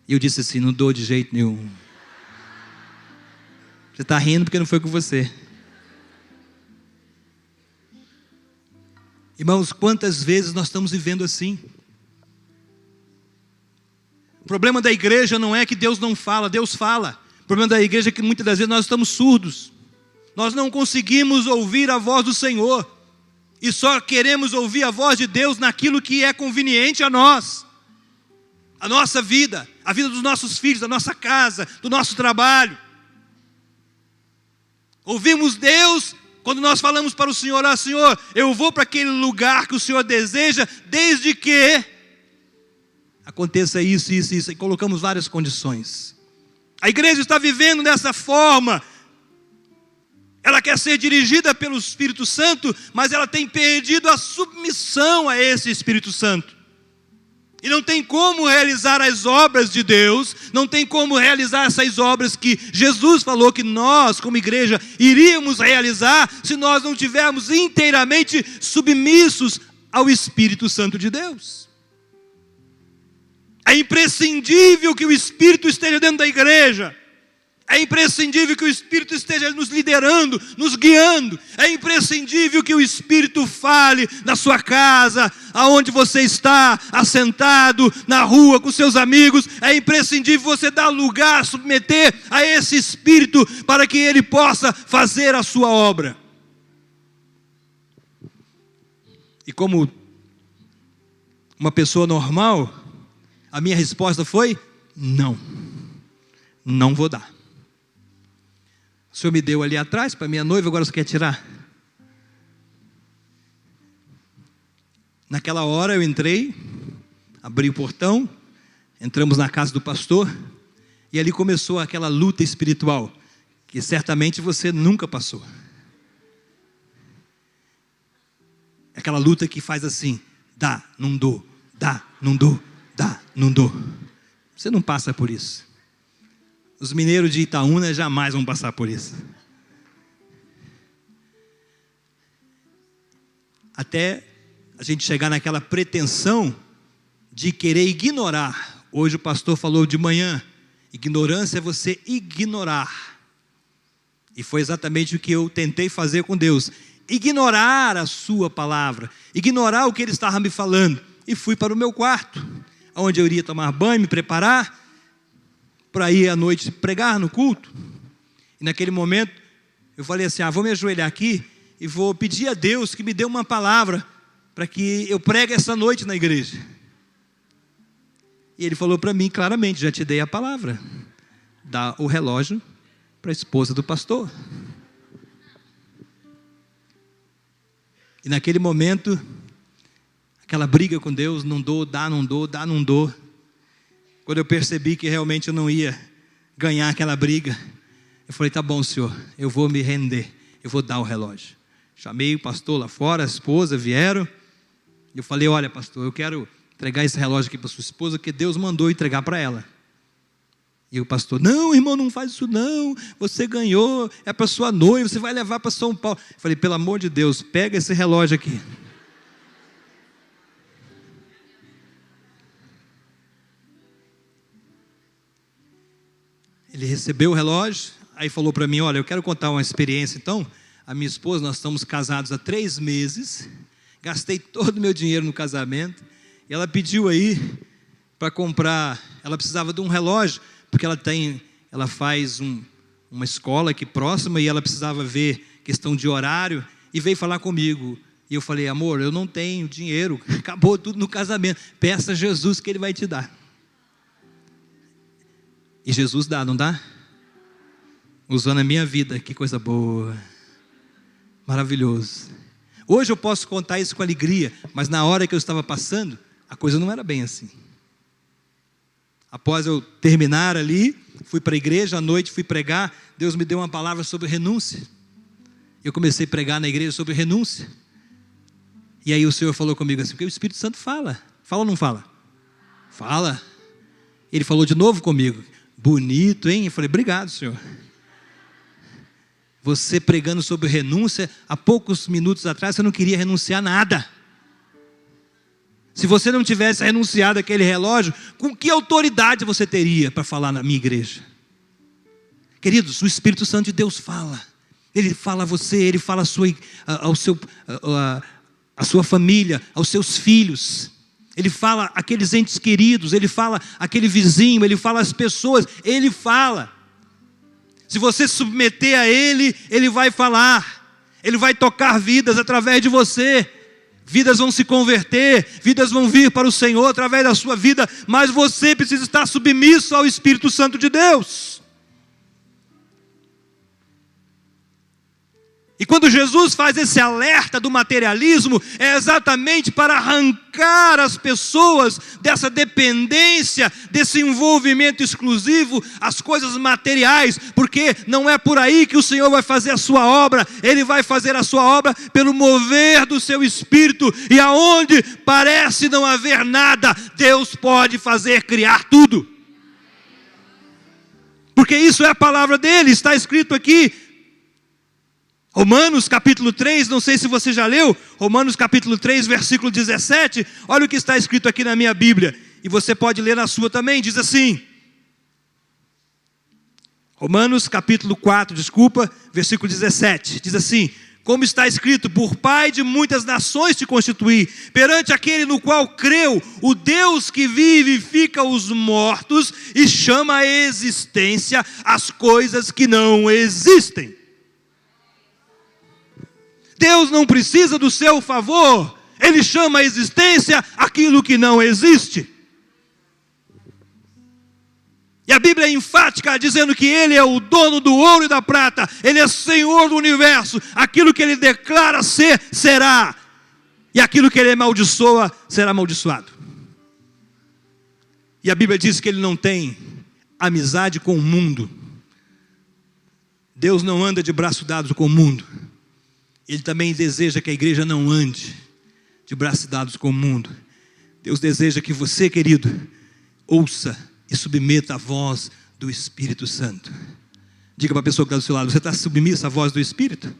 E eu disse assim: não dou de jeito nenhum. Você está rindo porque não foi com você. Irmãos, quantas vezes nós estamos vivendo assim? O problema da igreja não é que Deus não fala, Deus fala. O problema da igreja é que muitas das vezes nós estamos surdos. Nós não conseguimos ouvir a voz do Senhor. E só queremos ouvir a voz de Deus naquilo que é conveniente a nós. a nossa vida, a vida dos nossos filhos, da nossa casa, do nosso trabalho. Ouvimos Deus quando nós falamos para o Senhor: ó Senhor, eu vou para aquele lugar que o Senhor deseja, desde que aconteça isso, isso, isso, e colocamos várias condições. A igreja está vivendo dessa forma. Ela quer ser dirigida pelo Espírito Santo, mas ela tem perdido a submissão a esse Espírito Santo. E não tem como realizar as obras de Deus, não tem como realizar essas obras que Jesus falou que nós, como igreja, iríamos realizar, se nós não tivermos inteiramente submissos ao Espírito Santo de Deus. É imprescindível que o Espírito esteja dentro da igreja. É imprescindível que o Espírito esteja nos liderando, nos guiando. É imprescindível que o Espírito fale na sua casa, aonde você está, assentado, na rua, com seus amigos. É imprescindível você dar lugar, submeter a esse Espírito, para que ele possa fazer a sua obra. E como uma pessoa normal, a minha resposta foi: não vou dar. O Senhor me deu ali atrás para minha noiva, agora você quer tirar? Naquela hora eu entrei, abri o portão, entramos na casa do pastor, e ali começou aquela luta espiritual, que certamente você nunca passou. Aquela luta que faz assim: dá, não dou, dá, não dou, dá, não dou. Você não passa por isso. Os mineiros de Itaúna jamais vão passar por isso. Até a gente chegar naquela pretensão de querer ignorar. Hoje o pastor falou de manhã: ignorância é você ignorar. E foi exatamente o que eu tentei fazer com Deus: ignorar a sua palavra, ignorar o que ele estava me falando. E fui para o meu quarto, onde eu iria tomar banho, me preparar para ir à noite pregar no culto. E naquele momento eu falei assim: vou me ajoelhar aqui e vou pedir a Deus que me dê uma palavra para que eu pregue essa noite na igreja. E ele falou para mim claramente: já te dei a palavra, dá o relógio para a esposa do pastor. E naquele momento, aquela briga com Deus: não dou, dá, não dou, dá, não dou. Quando eu percebi que realmente eu não ia ganhar aquela briga, eu falei: tá bom, Senhor, eu vou me render, eu vou dar o relógio. Chamei o pastor lá fora, a esposa, vieram. Eu falei: olha, pastor, eu quero entregar esse relógio aqui para sua esposa, que Deus mandou entregar para ela. E o pastor: não, irmão, não faz isso não, você ganhou, é para sua noiva, você vai levar para São Paulo. Eu falei: pelo amor de Deus, pega esse relógio aqui. Ele recebeu o relógio, aí falou para mim: olha, eu quero contar uma experiência então. A minha esposa, nós estamos casados há 3 meses, gastei todo o meu dinheiro no casamento, e ela pediu aí para comprar, ela precisava de um relógio, porque ela faz uma escola aqui próxima, e ela precisava ver questão de horário, e veio falar comigo. E eu falei: amor, eu não tenho dinheiro, acabou tudo no casamento, peça a Jesus que Ele vai te dar. E Jesus dá, não dá? Usando a minha vida, que coisa boa, maravilhoso. Hoje eu posso contar isso com alegria, mas na hora que eu estava passando, a coisa não era bem assim. Após eu terminar ali, fui para a igreja, à noite fui pregar, Deus me deu uma palavra sobre renúncia. Eu comecei a pregar na igreja sobre renúncia. E aí o Senhor falou comigo assim: porque o Espírito Santo fala. Fala ou não fala? Fala. Ele falou de novo comigo: bonito, hein? Eu falei: obrigado, Senhor. Você pregando sobre renúncia, há poucos minutos atrás você não queria renunciar a nada. Se você não tivesse renunciado àquele relógio, com que autoridade você teria para falar na minha igreja? Queridos, o Espírito Santo de Deus fala. Ele fala a você, ele fala a sua família, aos seus filhos. Ele fala aqueles entes queridos, ele fala aquele vizinho, ele fala as pessoas, ele fala. Se você se submeter a ele, ele vai falar, ele vai tocar vidas através de você. vidas vão se converter, vidas vão vir para o Senhor através da sua vida, mas você precisa estar submisso ao Espírito Santo de Deus. E quando Jesus faz esse alerta do materialismo, é exatamente para arrancar as pessoas dessa dependência, desse envolvimento exclusivo às coisas materiais, porque não é por aí que o Senhor vai fazer a sua obra. Ele vai fazer a sua obra pelo mover do seu Espírito, e aonde parece não haver nada, Deus pode fazer criar tudo, porque isso é a palavra dele. Está escrito aqui, Romanos capítulo 3, não sei se você já leu, Romanos capítulo 3, versículo 17, olha o que está escrito aqui na minha Bíblia, e você pode ler na sua também, diz assim, Romanos capítulo 4, versículo 17, diz assim, como está escrito, por pai de muitas nações te constituí, perante aquele no qual creu, o Deus que vivifica os mortos e chama à existência as coisas que não existem. Deus não precisa do seu favor, Ele chama à existência aquilo que não existe. E a Bíblia é enfática, dizendo que Ele é o dono do ouro e da prata, Ele é Senhor do universo, aquilo que Ele declara ser, será, e aquilo que Ele amaldiçoa, será amaldiçoado. E a Bíblia diz que Ele não tem amizade com o mundo. Deus não anda de braço dado com o mundo. Ele também deseja que a igreja não ande de braços dados com o mundo. Deus deseja que você, querido, ouça e submeta a voz do Espírito Santo. Diga para a pessoa que está do seu lado, você está submisso à voz do Espírito?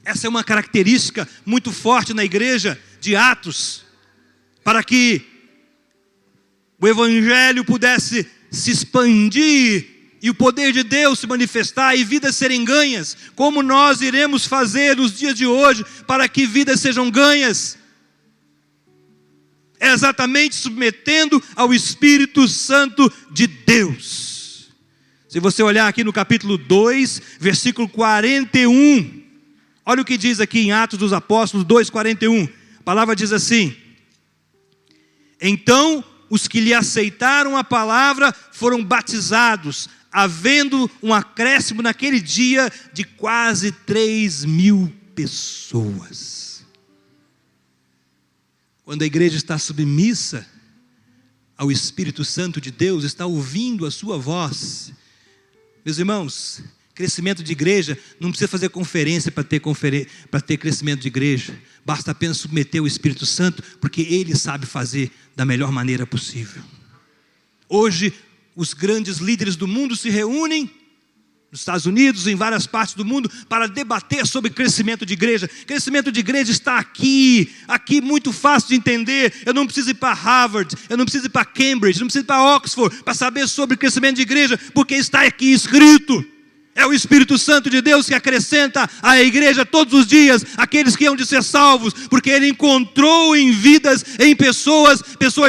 Essa é uma característica muito forte na igreja de Atos, para que o Evangelho pudesse se expandir, e o poder de Deus se manifestar, e vidas serem ganhas. Como nós iremos fazer nos dias de hoje, para que vidas sejam ganhas? É exatamente submetendo ao Espírito Santo de Deus. Se você olhar aqui no capítulo 2, versículo 41, olha o que diz aqui em Atos dos Apóstolos 2:41, a palavra diz assim, então os que lhe aceitaram a palavra foram batizados, havendo um acréscimo naquele dia de quase 3.000 pessoas. Quando a igreja está submissa ao Espírito Santo de Deus, está ouvindo a sua voz. Meus irmãos, crescimento de igreja, não precisa fazer conferência para ter crescimento de igreja. Basta apenas submeter o Espírito Santo, porque Ele sabe fazer da melhor maneira possível. Hoje, os grandes líderes do mundo se reúnem, nos Estados Unidos, em várias partes do mundo, para debater sobre crescimento de igreja. Crescimento de igreja está aqui muito fácil de entender. Eu não preciso ir para Harvard, eu não preciso ir para Cambridge, não preciso ir para Oxford, para saber sobre crescimento de igreja, porque está aqui escrito. É o Espírito Santo de Deus que acrescenta à igreja todos os dias aqueles que hão de ser salvos, porque Ele encontrou em vidas, em pessoas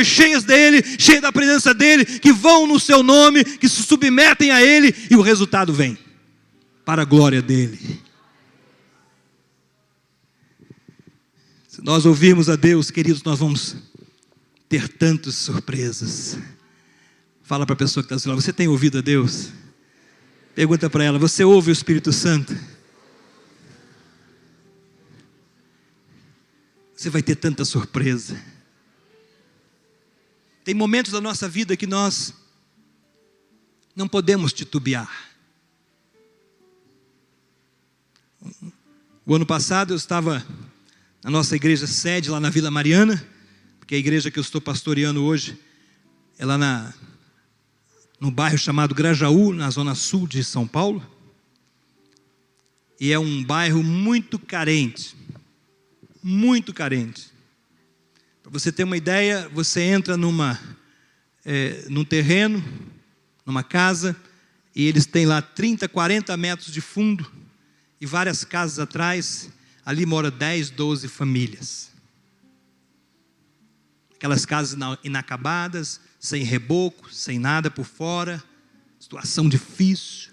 cheias dEle, cheias da presença dEle, que vão no seu nome, que se submetem a Ele, e o resultado vem, para a glória dEle. Se nós ouvirmos a Deus, queridos, nós vamos ter tantas surpresas. Fala para a pessoa que está do seu lado, você tem ouvido a Deus? Pergunta para ela, você ouve o Espírito Santo? Você vai ter tanta surpresa. Tem momentos da nossa vida que nós não podemos titubear. O ano passado eu estava na nossa igreja sede, lá na Vila Mariana, porque a igreja que eu estou pastoreando hoje é lá no bairro chamado Grajaú, na zona sul de São Paulo. E é um bairro muito carente. Muito carente. Para você ter uma ideia, você entra num terreno, numa casa, e eles têm lá 30, 40 metros de fundo, e várias casas atrás, ali mora 10, 12 famílias. Aquelas casas inacabadas, sem reboco, sem nada por fora, situação difícil.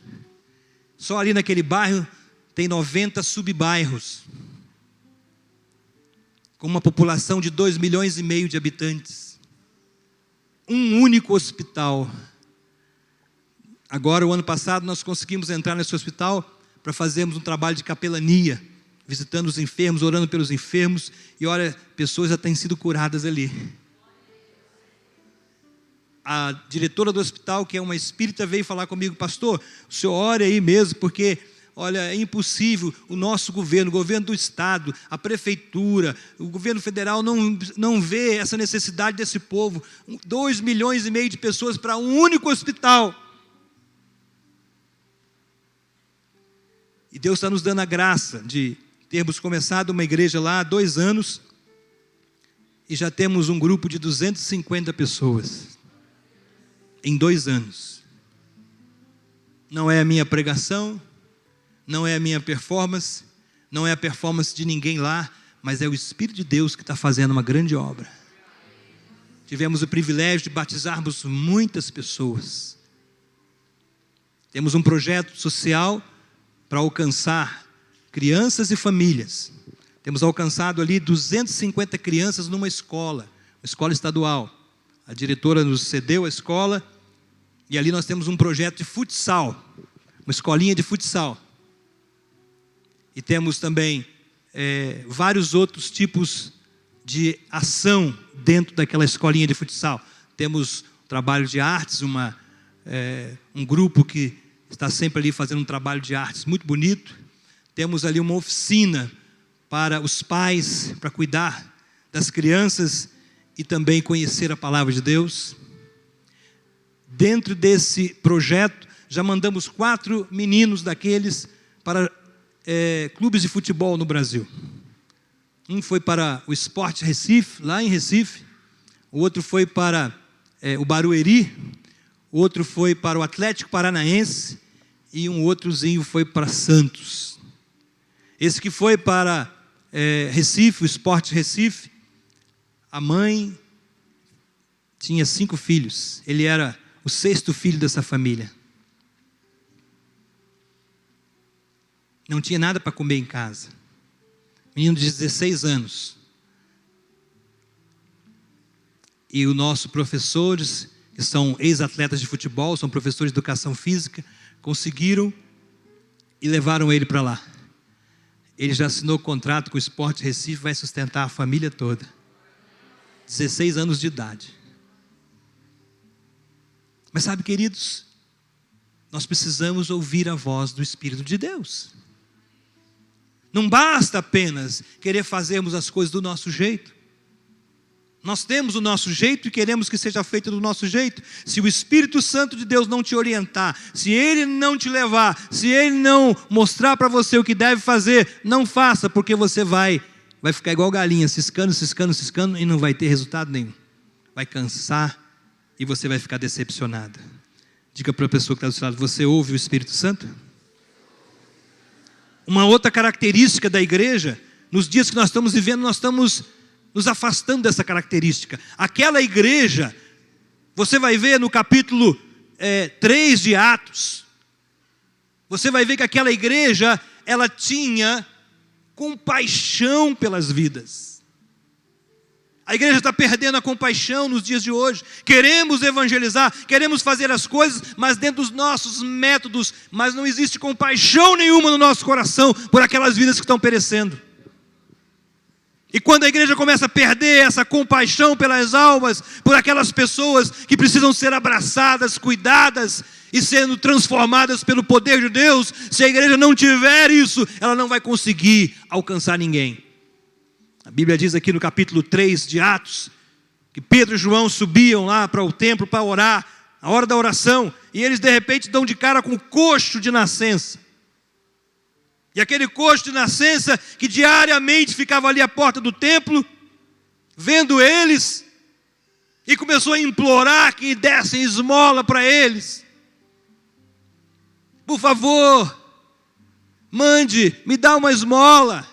Só ali naquele bairro tem 90 subbairros. com uma população de 2,5 milhões de habitantes. Um único hospital. Agora, o ano passado, nós conseguimos entrar nesse hospital para fazermos um trabalho de capelania, visitando os enfermos, orando pelos enfermos, e olha, pessoas já têm sido curadas ali. A diretora do hospital, que é uma espírita, veio falar comigo: pastor, o senhor ore aí mesmo, porque, olha, é impossível, o nosso governo, o governo do estado, a prefeitura, o governo federal não vê essa necessidade desse povo. 2,5 milhões de pessoas para um único hospital. E Deus está nos dando a graça de termos começado uma igreja lá há 2 anos, e já temos um grupo de 250 pessoas, em 2 anos. Não é a minha pregação, não é a minha performance, não é a performance de ninguém lá, mas é o Espírito de Deus que está fazendo uma grande obra. Tivemos o privilégio de batizarmos muitas pessoas. Temos um projeto social para alcançar crianças e famílias. Temos alcançado ali 250 crianças numa escola, uma escola estadual. A diretora nos cedeu a escola, e ali nós temos um projeto de futsal, uma escolinha de futsal. E temos também vários outros tipos de ação dentro daquela escolinha de futsal. Temos trabalho de artes, um grupo que está sempre ali fazendo um trabalho de artes muito bonito. Temos ali uma oficina para os pais, para cuidar das crianças e também conhecer a palavra de Deus. Dentro desse projeto, já mandamos 4 meninos daqueles para clubes de futebol no Brasil. Um foi para o Sport Recife, lá em Recife. O outro foi para o Barueri. O outro foi para o Atlético Paranaense. E um outrozinho foi para Santos. Esse que foi para Recife, o Sport Recife, a mãe tinha 5 filhos. Ele era o 6º filho dessa família. Não tinha nada para comer em casa. Menino de 16 anos. E os nossos professores, que são ex-atletas de futebol, são professores de educação física, conseguiram e levaram ele para lá. Ele já assinou contrato com o Sport Recife, vai sustentar a família toda. 16 anos de idade. Mas sabe, queridos, nós precisamos ouvir a voz do Espírito de Deus. Não basta apenas querer fazermos as coisas do nosso jeito. Nós temos o nosso jeito e queremos que seja feito do nosso jeito. Se o Espírito Santo de Deus não te orientar, se Ele não te levar, se Ele não mostrar para você o que deve fazer, não faça, porque você vai ficar igual galinha, ciscando e não vai ter resultado nenhum. Vai cansar e você vai ficar decepcionada. Diga para a pessoa que está do seu lado: você ouve o Espírito Santo? Uma outra característica da igreja, nos dias que nós estamos vivendo, nós estamos nos afastando dessa característica. Aquela igreja, você vai ver no capítulo 3 de Atos, você vai ver que aquela igreja, ela tinha compaixão pelas vidas. A igreja está perdendo a compaixão nos dias de hoje. Queremos evangelizar, queremos fazer as coisas, mas dentro dos nossos métodos, mas não existe compaixão nenhuma no nosso coração por aquelas vidas que estão perecendo. E quando a igreja começa a perder essa compaixão pelas almas, por aquelas pessoas que precisam ser abraçadas, cuidadas e sendo transformadas pelo poder de Deus, se a igreja não tiver isso, ela não vai conseguir alcançar ninguém. A Bíblia diz aqui no capítulo 3 de Atos, que Pedro e João subiam lá para o templo para orar, a hora da oração, e eles de repente dão de cara com o coxo de nascença. E aquele coxo de nascença que diariamente ficava ali à porta do templo, vendo eles, e começou a implorar que dessem esmola para eles. Por favor, mande, me dá uma esmola.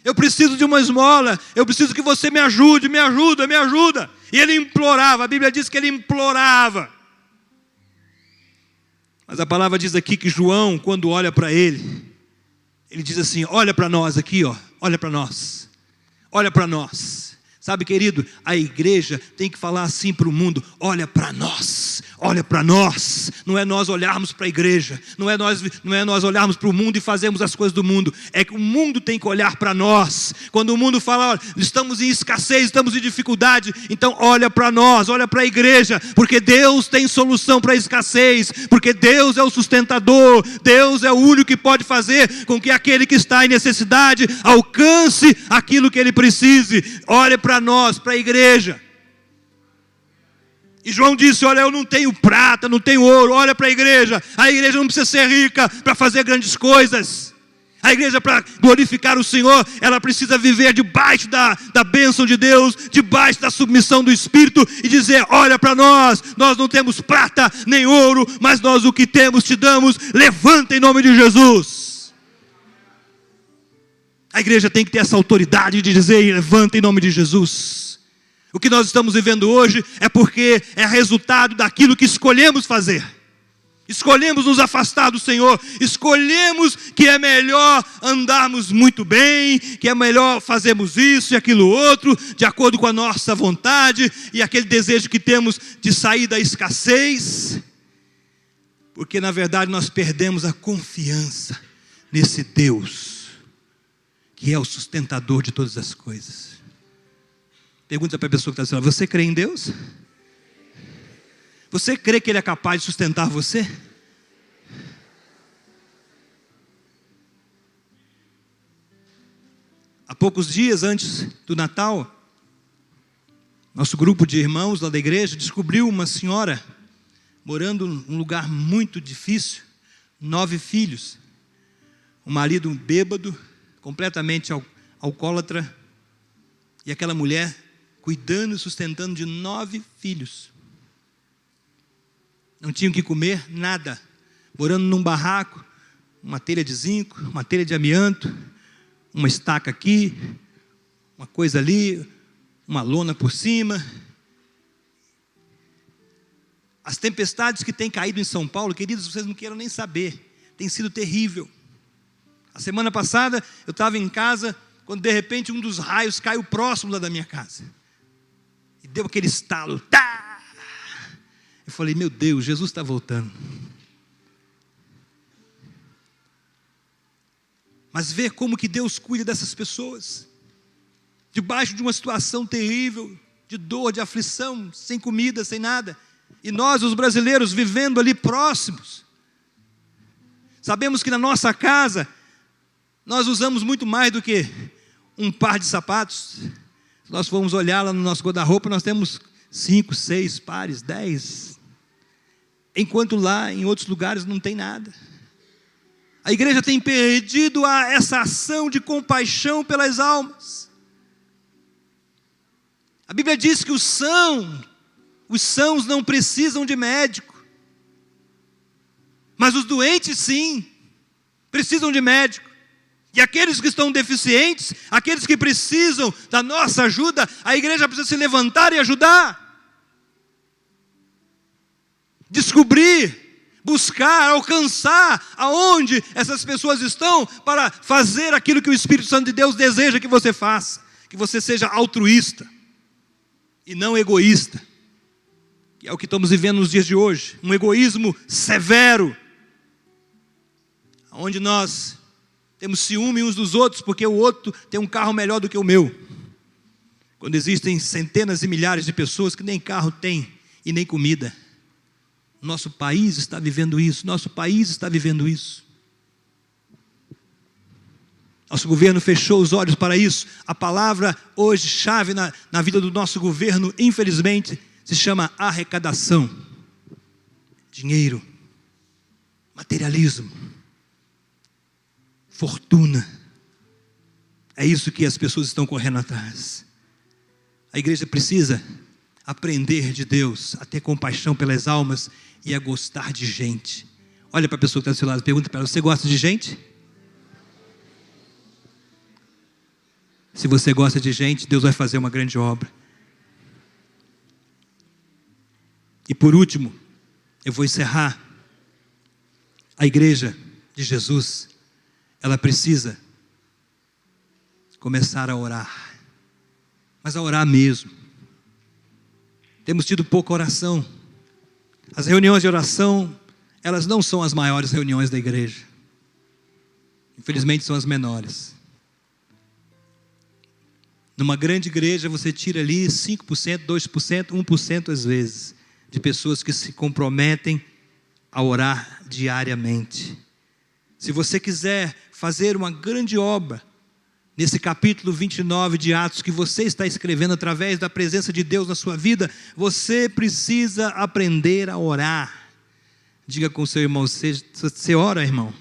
Eu preciso de uma esmola, eu preciso que você me ajude, me ajuda, me ajuda. E ele implorava, a Bíblia diz que ele implorava. Mas a palavra diz aqui que João, quando olha para ele diz assim: olha para nós aqui, ó, olha para nós. olha para nós. Sabe, querido, a igreja tem que falar assim para o mundo: olha para nós, olha para nós. Não é nós olharmos para a igreja, não é nós olharmos para o mundo e fazermos as coisas do mundo. É que o mundo tem que olhar para nós. Quando o mundo fala: olha, estamos em escassez, estamos em dificuldade, então olha para nós, olha para a igreja, porque Deus tem solução para a escassez, porque Deus é o sustentador, Deus é o único que pode fazer com que aquele que está em necessidade alcance aquilo que ele precise. Olha para nós, para a igreja. E João disse: olha, eu não tenho prata, não tenho ouro. Olha para a igreja não precisa ser rica para fazer grandes coisas. A igreja, para glorificar o Senhor, ela precisa viver debaixo da bênção de Deus, debaixo da submissão do Espírito, e dizer: olha para nós não temos prata nem ouro, mas nós o que temos te damos, levanta em nome de Jesus. A igreja tem que ter essa autoridade de dizer: levanta em nome de Jesus. O que nós estamos vivendo hoje é porque é resultado daquilo que escolhemos fazer. Escolhemos nos afastar do Senhor, escolhemos que é melhor andarmos muito bem, que é melhor fazermos isso e aquilo outro, de acordo com a nossa vontade, e aquele desejo que temos de sair da escassez, porque na verdade nós perdemos a confiança nesse Deus, que é o sustentador de todas as coisas. Pergunta para a pessoa que está dizendo: você crê em Deus? Você crê que Ele é capaz de sustentar você? Há poucos dias antes do Natal, nosso grupo de irmãos lá da igreja descobriu uma senhora morando num lugar muito difícil, 9 filhos, um marido bêbado, completamente alcoólatra, e aquela mulher cuidando e sustentando de 9 filhos. Não tinham o que comer, nada, morando num barraco, uma telha de zinco, uma telha de amianto, uma estaca aqui, uma coisa ali, uma lona por cima. As tempestades que têm caído em São Paulo, queridos, vocês não queiram nem saber, tem sido terrível. A semana passada eu estava em casa, quando de repente um dos raios caiu próximo lá da minha casa. E deu aquele estalo. Tá! Eu falei: meu Deus, Jesus está voltando. Mas ver como que Deus cuida dessas pessoas. Debaixo de uma situação terrível, de dor, de aflição, sem comida, sem nada. E nós, os brasileiros, vivendo ali próximos. Sabemos que na nossa casa nós usamos muito mais do que um par de sapatos. Se nós formos olhar lá no nosso guarda-roupa, nós temos 5, 6 pares, 10. Enquanto lá, em outros lugares, não tem nada. A igreja tem perdido essa ação de compaixão pelas almas. A Bíblia diz que os sãos não precisam de médico. Mas os doentes sim, precisam de médico. E aqueles que estão deficientes, aqueles que precisam da nossa ajuda, a igreja precisa se levantar e ajudar. Descobrir, buscar, alcançar aonde essas pessoas estão, para fazer aquilo que o Espírito Santo de Deus deseja que você faça. Que você seja altruísta e não egoísta, que é o que estamos vivendo nos dias de hoje. Um egoísmo severo, onde nós temos ciúme uns dos outros, porque o outro tem um carro melhor do que o meu. Quando existem centenas e milhares de pessoas que nem carro têm e nem comida. Nosso país está vivendo isso, nosso país está vivendo isso. Nosso governo fechou os olhos para isso. A palavra hoje chave na vida do nosso governo, infelizmente, se chama arrecadação. Dinheiro, materialismo, fortuna. É isso que as pessoas estão correndo atrás. A igreja precisa aprender de Deus, a ter compaixão pelas almas e a gostar de gente. Olha para a pessoa que está do seu lado, pergunta para ela: você gosta de gente? Se você gosta de gente, Deus vai fazer uma grande obra. E por último, eu vou encerrar. A igreja de Jesus, ela precisa começar a orar. mas a orar mesmo. Temos tido pouca oração. As reuniões de oração, elas não são as maiores reuniões da igreja. Infelizmente são as menores. Numa grande igreja você tira ali 5%, 2%, 1% às vezes, de pessoas que se comprometem a orar diariamente. Se você quiser fazer uma grande obra, nesse capítulo 29 de Atos, que você está escrevendo através da presença de Deus na sua vida, você precisa aprender a orar. Diga com o seu irmão, você ora, irmão?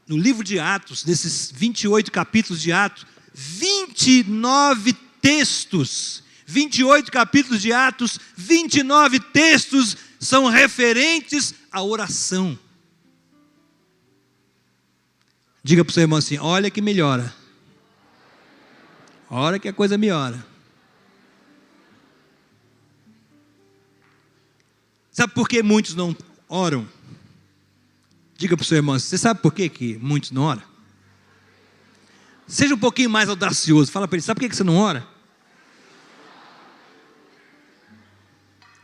No livro de Atos, nesses 28 capítulos de Atos, 29 textos, 28 capítulos de Atos, 29 textos são referentes à oração. Diga para o seu irmão assim, olha que melhora. Olha que a coisa melhora. Sabe por que muitos não oram? Diga para o seu irmão, você sabe por que muitos não oram? Seja um pouquinho mais audacioso, fala para ele, sabe por que você não ora?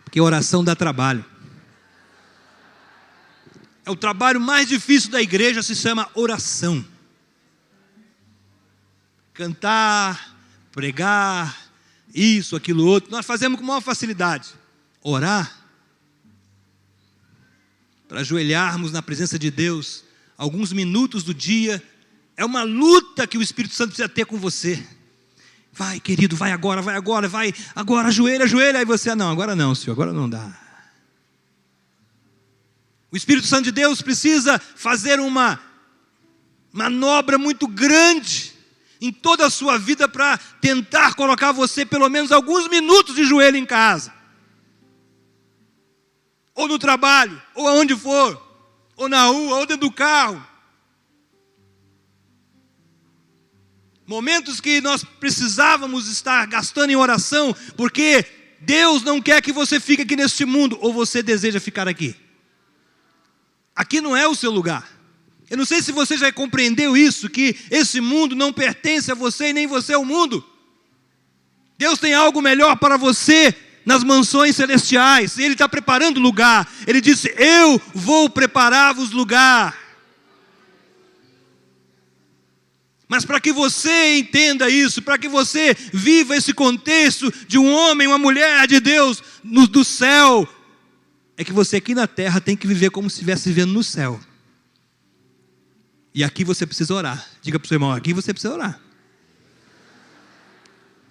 Porque oração dá trabalho. É o trabalho mais difícil da igreja, se chama oração. Cantar, pregar, isso, aquilo, outro, nós fazemos com maior facilidade. Orar, para ajoelharmos na presença de Deus, alguns minutos do dia, é uma luta que o Espírito Santo precisa ter com você. Vai, querido, vai agora, vai, ajoelha, aí você, não, agora não, Senhor, agora não dá. O Espírito Santo de Deus precisa fazer uma manobra muito grande em toda a sua vida para tentar colocar você pelo menos alguns minutos de joelho em casa. Ou no trabalho, ou aonde for, ou na rua, ou dentro do carro. Momentos que nós precisávamos estar gastando em oração, porque Deus não quer que você fique aqui neste mundo, ou você deseja ficar aqui. Aqui não é o seu lugar. Eu não sei se você já compreendeu isso, que esse mundo não pertence a você e nem você ao mundo. Deus tem algo melhor para você nas mansões celestiais. Ele está preparando lugar. Ele disse, eu vou preparar-vos lugar. Mas para que você entenda isso, para que você viva esse contexto de um homem, uma mulher de Deus do céu, é que você aqui na terra tem que viver como se estivesse vivendo no céu. E aqui você precisa orar. Diga para o seu irmão, aqui você precisa orar.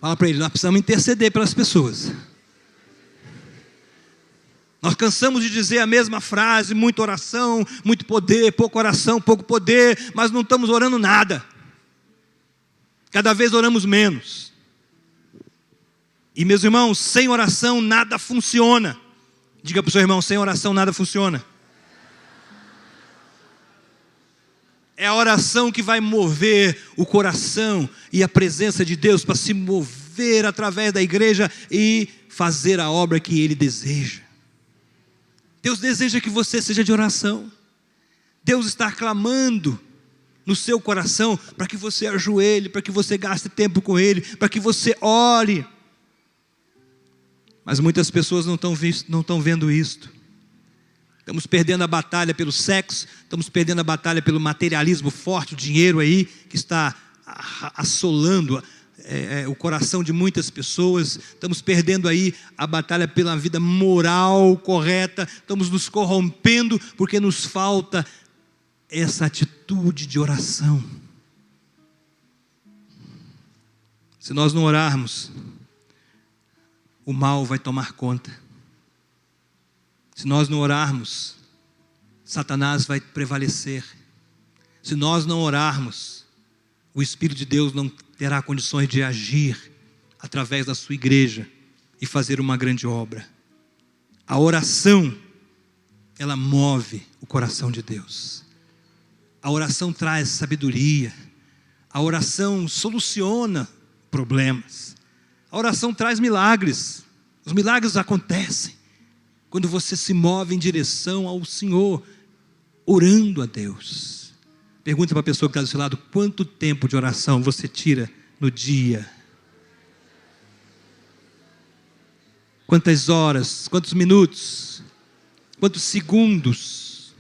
Fala para ele, nós precisamos interceder pelas pessoas. Nós cansamos de dizer a mesma frase, muita oração, muito poder, pouca oração, pouco poder, mas não estamos orando nada. Cada vez oramos menos. E meus irmãos, sem oração nada funciona. Diga para o seu irmão, sem oração nada funciona. É a oração que vai mover o coração e a presença de Deus para se mover através da igreja e fazer a obra que Ele deseja. Deus deseja que você seja de oração. Deus está clamando no seu coração para que você ajoelhe, para que você gaste tempo com Ele, para que você ore. Mas muitas pessoas não estão vendo isto. Estamos perdendo a batalha pelo sexo, estamos perdendo a batalha pelo materialismo forte, o dinheiro aí que está assolando o coração de muitas pessoas. Estamos perdendo aí a batalha pela vida moral correta, estamos nos corrompendo porque nos falta essa atitude de oração. Se nós não orarmos, o mal vai tomar conta. Se nós não orarmos, Satanás vai prevalecer. Se nós não orarmos, o Espírito de Deus não terá condições de agir através da sua igreja e fazer uma grande obra. A oração, ela move o coração de Deus. A oração traz sabedoria. A oração soluciona problemas. A oração traz milagres. Os milagres acontecem quando você se move em direção ao Senhor, orando a Deus. Pergunta para a pessoa que está do seu lado: quanto tempo de oração você tira no dia? Quantas horas? Quantos minutos? Quantos segundos?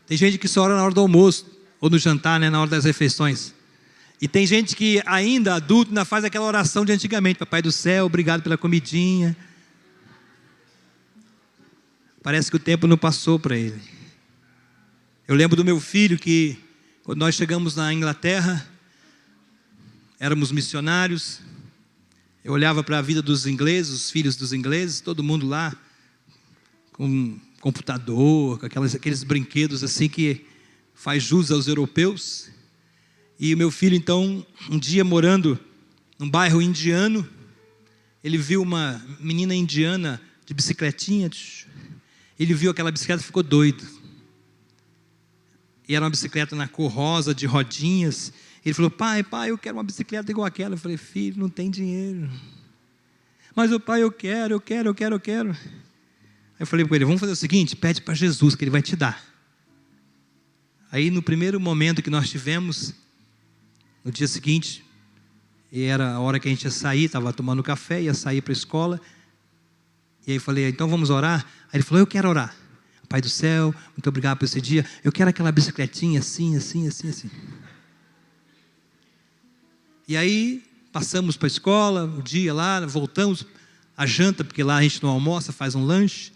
Tem gente que só ora na hora do almoço, ou no jantar, né, na hora das refeições. E tem gente que ainda, adulto, ainda faz aquela oração de antigamente: Papai do céu, obrigado pela comidinha. Parece que o tempo não passou para ele. Eu lembro do meu filho que, quando nós chegamos na Inglaterra, éramos missionários. Eu olhava para a vida dos ingleses, os filhos dos ingleses, todo mundo lá, com computador, com aqueles brinquedos assim que faz jus aos europeus. E o meu filho, então, um dia morando num bairro indiano, ele viu uma menina indiana de bicicletinha. Ele viu aquela bicicleta e ficou doido. E era uma bicicleta na cor rosa, de rodinhas. Ele falou: pai, eu quero uma bicicleta igual aquela. Eu falei: filho, não tem dinheiro. Mas o pai, eu quero. Aí eu falei para ele: vamos fazer o seguinte, pede para Jesus que Ele vai te dar. Aí no primeiro momento que nós tivemos, no dia seguinte, e era a hora que a gente ia sair, estava tomando café, ia sair para a escola. E aí eu falei: então vamos orar? Aí ele falou: eu quero orar. Pai do céu, muito obrigado por esse dia. Eu quero aquela bicicletinha assim. E aí passamos para a escola, o dia lá, voltamos à janta, porque lá a gente não almoça, faz um lanche.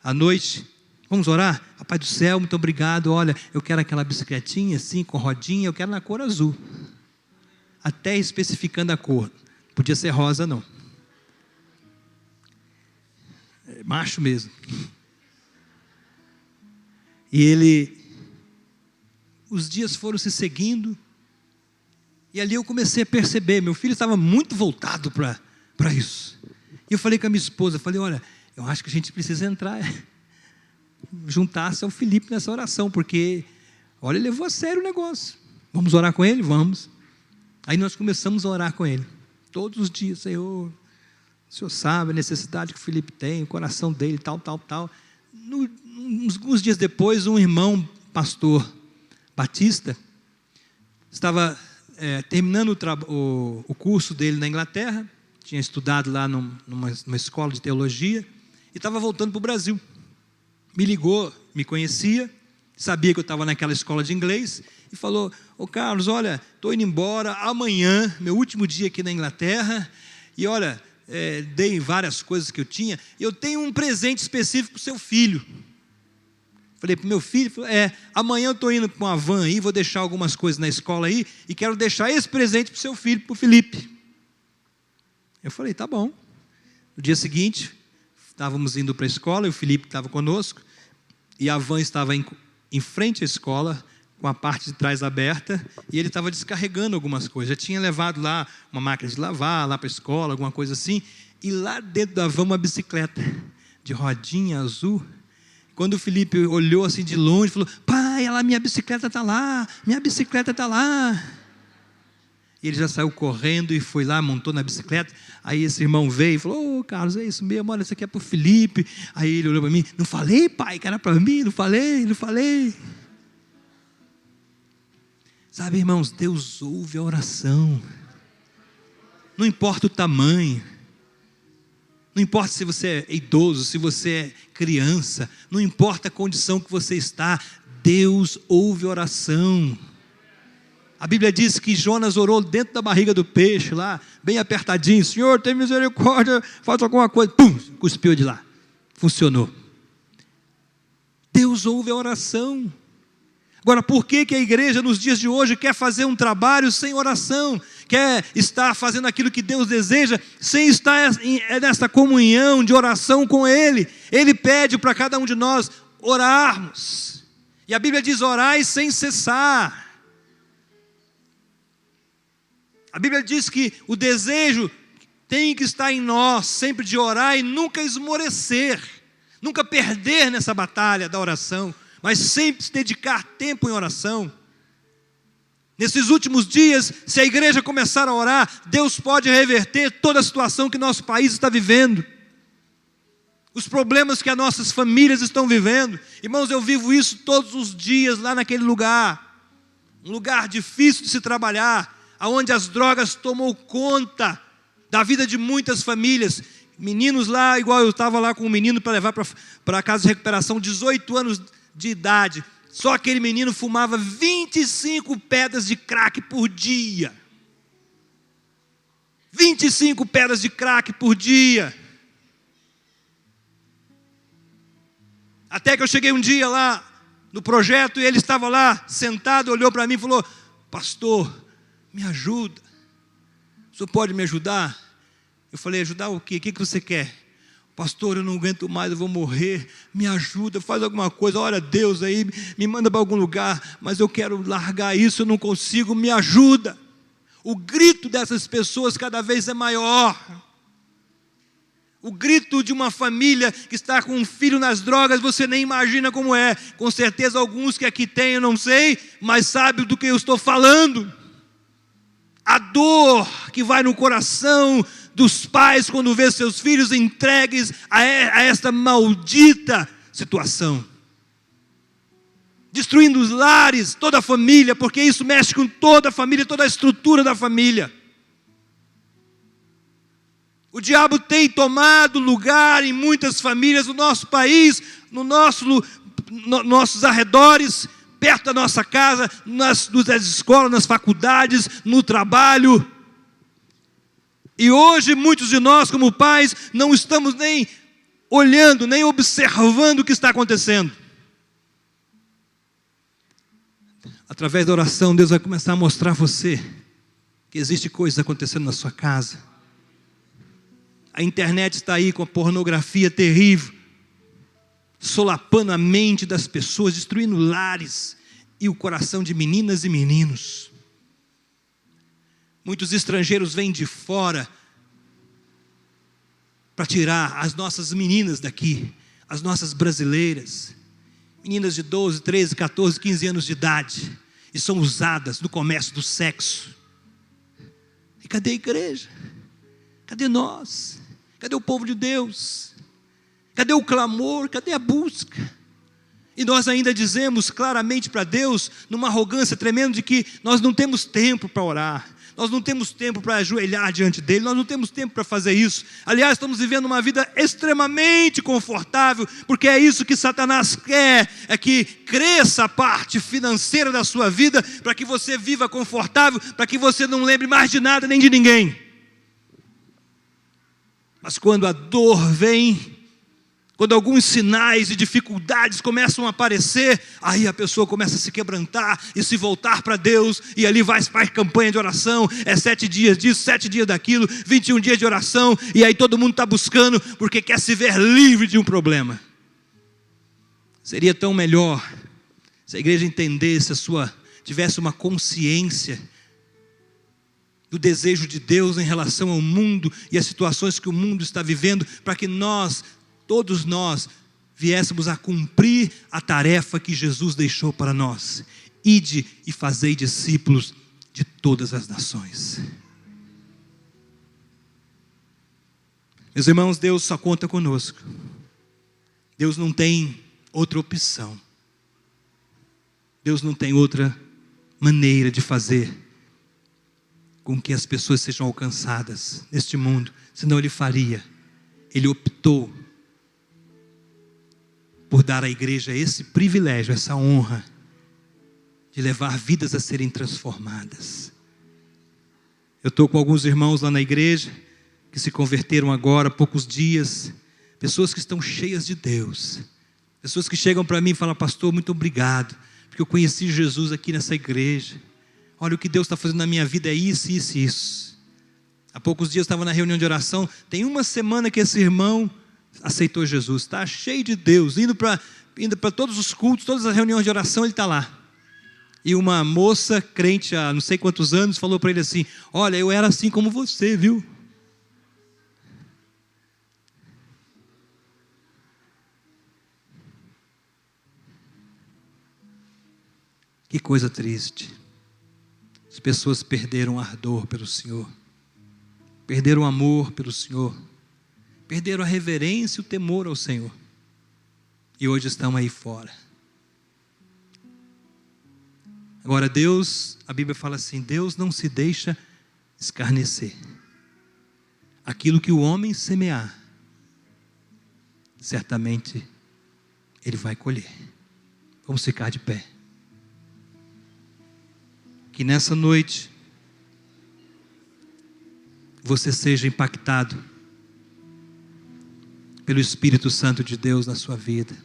À noite, vamos orar? Pai do céu, muito obrigado. Olha, eu quero aquela bicicletinha assim, com rodinha, eu quero na cor azul. Até especificando a cor. Podia ser rosa, não. É macho mesmo. E os dias foram se seguindo, e ali eu comecei a perceber, meu filho estava muito voltado para isso. E eu falei com a minha esposa, olha, eu acho que a gente precisa entrar, juntar-se ao Felipe nessa oração, porque, olha, ele levou a sério o negócio. Vamos orar com ele? Vamos. Aí nós começamos a orar com ele, todos os dias: Senhor, o Senhor sabe a necessidade que o Felipe tem, o coração dele, tal. Uns dias depois, um irmão, pastor batista, estava terminando o curso dele na Inglaterra, tinha estudado lá numa escola de teologia, e estava voltando para o Brasil. Me ligou, me conhecia, sabia que eu estava naquela escola de inglês, e falou: ô Carlos, olha, estou indo embora amanhã, meu último dia aqui na Inglaterra, e olha, dei várias coisas que eu tinha, e eu tenho um presente específico para o seu filho. Falei para o meu filho: amanhã eu estou indo com uma van aí, vou deixar algumas coisas na escola aí, e quero deixar esse presente para o seu filho, para o Felipe. Eu falei: tá bom. No dia seguinte, estávamos indo para a escola, e o Felipe estava conosco, e a van estava em frente à escola, com a parte de trás aberta, e ele estava descarregando algumas coisas. Já tinha levado lá uma máquina de lavar, lá para a escola, alguma coisa assim, e lá dentro da van uma bicicleta de rodinha azul. Quando o Felipe olhou assim de longe, falou: pai, minha bicicleta está lá, E ele já saiu correndo e foi lá, montou na bicicleta. Aí esse irmão veio e falou: ô Carlos, é isso mesmo, olha, isso aqui é para o Felipe. Aí ele olhou para mim: não falei, pai, que era para mim, não falei. Sabe, irmãos, Deus ouve a oração. Não importa o tamanho. Não importa se você é idoso, se você é criança, não importa a condição que você está, Deus ouve oração. A Bíblia diz que Jonas orou dentro da barriga do peixe lá, bem apertadinho: Senhor, tem misericórdia, faz alguma coisa. Pum, cuspiu de lá. Funcionou. Deus ouve a oração. Agora, por que a igreja nos dias de hoje quer fazer um trabalho sem oração? Quer estar fazendo aquilo que Deus deseja, sem estar nessa comunhão de oração com Ele? Ele pede para cada um de nós orarmos. E a Bíblia diz: orai sem cessar. A Bíblia diz que o desejo tem que estar em nós, sempre de orar e nunca esmorecer, nunca perder nessa batalha da oração, mas sempre se dedicar tempo em oração. Nesses últimos dias, se a igreja começar a orar, Deus pode reverter toda a situação que nosso país está vivendo. os problemas que as nossas famílias estão vivendo. Irmãos, eu vivo isso todos os dias lá naquele lugar, um lugar difícil de se trabalhar, onde as drogas tomou conta da vida de muitas famílias. Meninos lá, igual eu estava lá com um menino para levar para a casa de recuperação, 18 anos de idade, só aquele menino fumava 25 pedras de crack por dia. 25 pedras de crack por dia. Até que eu cheguei um dia lá no projeto e ele estava lá sentado, olhou para mim e falou: pastor, me ajuda, o senhor pode me ajudar? Eu falei: ajudar o quê? O que você quer? Pastor, eu não aguento mais, eu vou morrer, me ajuda, faz alguma coisa, ora Deus aí, me manda para algum lugar, mas eu quero largar isso, eu não consigo, me ajuda. O grito dessas pessoas cada vez é maior. O grito de uma família que está com um filho nas drogas, você nem imagina como é. Com certeza alguns que aqui tem, eu não sei, mas sabe do que eu estou falando. A dor que vai no coração dos pais quando vê seus filhos entregues a esta maldita situação. Destruindo os lares, toda a família, porque isso mexe com toda a família, toda a estrutura da família. O diabo tem tomado lugar em muitas famílias no nosso país, nossos arredores, perto da nossa casa, nas escolas, nas faculdades, no trabalho. E hoje muitos de nós, como pais, não estamos nem olhando, nem observando o que está acontecendo. Através da oração, Deus vai começar a mostrar a você que existe coisas acontecendo na sua casa. A internet está aí com a pornografia terrível, solapando a mente das pessoas, destruindo lares e o coração de meninas e meninos. Muitos estrangeiros vêm de fora para tirar as nossas meninas daqui, as nossas brasileiras, meninas de 12, 13, 14, 15 anos de idade, e são usadas no comércio do sexo. E cadê a igreja? Cadê nós? Cadê o povo de Deus? Cadê o clamor? Cadê a busca? E nós ainda dizemos claramente para Deus, numa arrogância tremenda, de que nós não temos tempo para orar, nós não temos tempo para ajoelhar diante dele, nós não temos tempo para fazer isso. Aliás, estamos vivendo uma vida extremamente confortável, porque é isso que Satanás quer, é que cresça a parte financeira da sua vida, para que você viva confortável, para que você não lembre mais de nada nem de ninguém. Mas quando a dor vem, quando alguns sinais e dificuldades começam a aparecer, aí a pessoa começa a se quebrantar e se voltar para Deus, e ali faz campanha de oração, 7 dias disso, 7 dias daquilo, 21 dias de oração, e aí todo mundo está buscando, porque quer se ver livre de um problema. Seria tão melhor se a igreja entendesse, tivesse uma consciência do desejo de Deus em relação ao mundo e as situações que o mundo está vivendo, para que todos nós viéssemos a cumprir a tarefa que Jesus deixou para nós: ide e fazei discípulos de todas as nações. Meus irmãos, Deus só conta conosco. Deus não tem outra opção. Deus não tem outra maneira de fazer com que as pessoas sejam alcançadas neste mundo, senão Ele faria. Ele optou por dar à igreja esse privilégio, essa honra de levar vidas a serem transformadas. Eu estou com alguns irmãos lá na igreja que se converteram agora há poucos dias, pessoas que estão cheias de Deus, pessoas que chegam para mim e falam: pastor, muito obrigado, porque eu conheci Jesus aqui nessa igreja. Olha, o que Deus está fazendo na minha vida é isso, isso e isso. Há poucos dias eu estava na reunião de oração, tem uma semana que esse irmão aceitou Jesus, está cheio de Deus, indo para todos os cultos, todas as reuniões de oração, ele está lá. E uma moça crente há não sei quantos anos falou para ele assim: olha, eu era assim como você, viu? Que coisa triste. As pessoas perderam ardor pelo Senhor, perderam amor pelo Senhor, perderam a reverência e o temor ao Senhor, e hoje estão aí fora. Agora Deus, a Bíblia fala assim, Deus não se deixa escarnecer. Aquilo que o homem semear, certamente ele vai colher. Vamos ficar de pé. Que nessa noite você seja impactado pelo Espírito Santo de Deus na sua vida.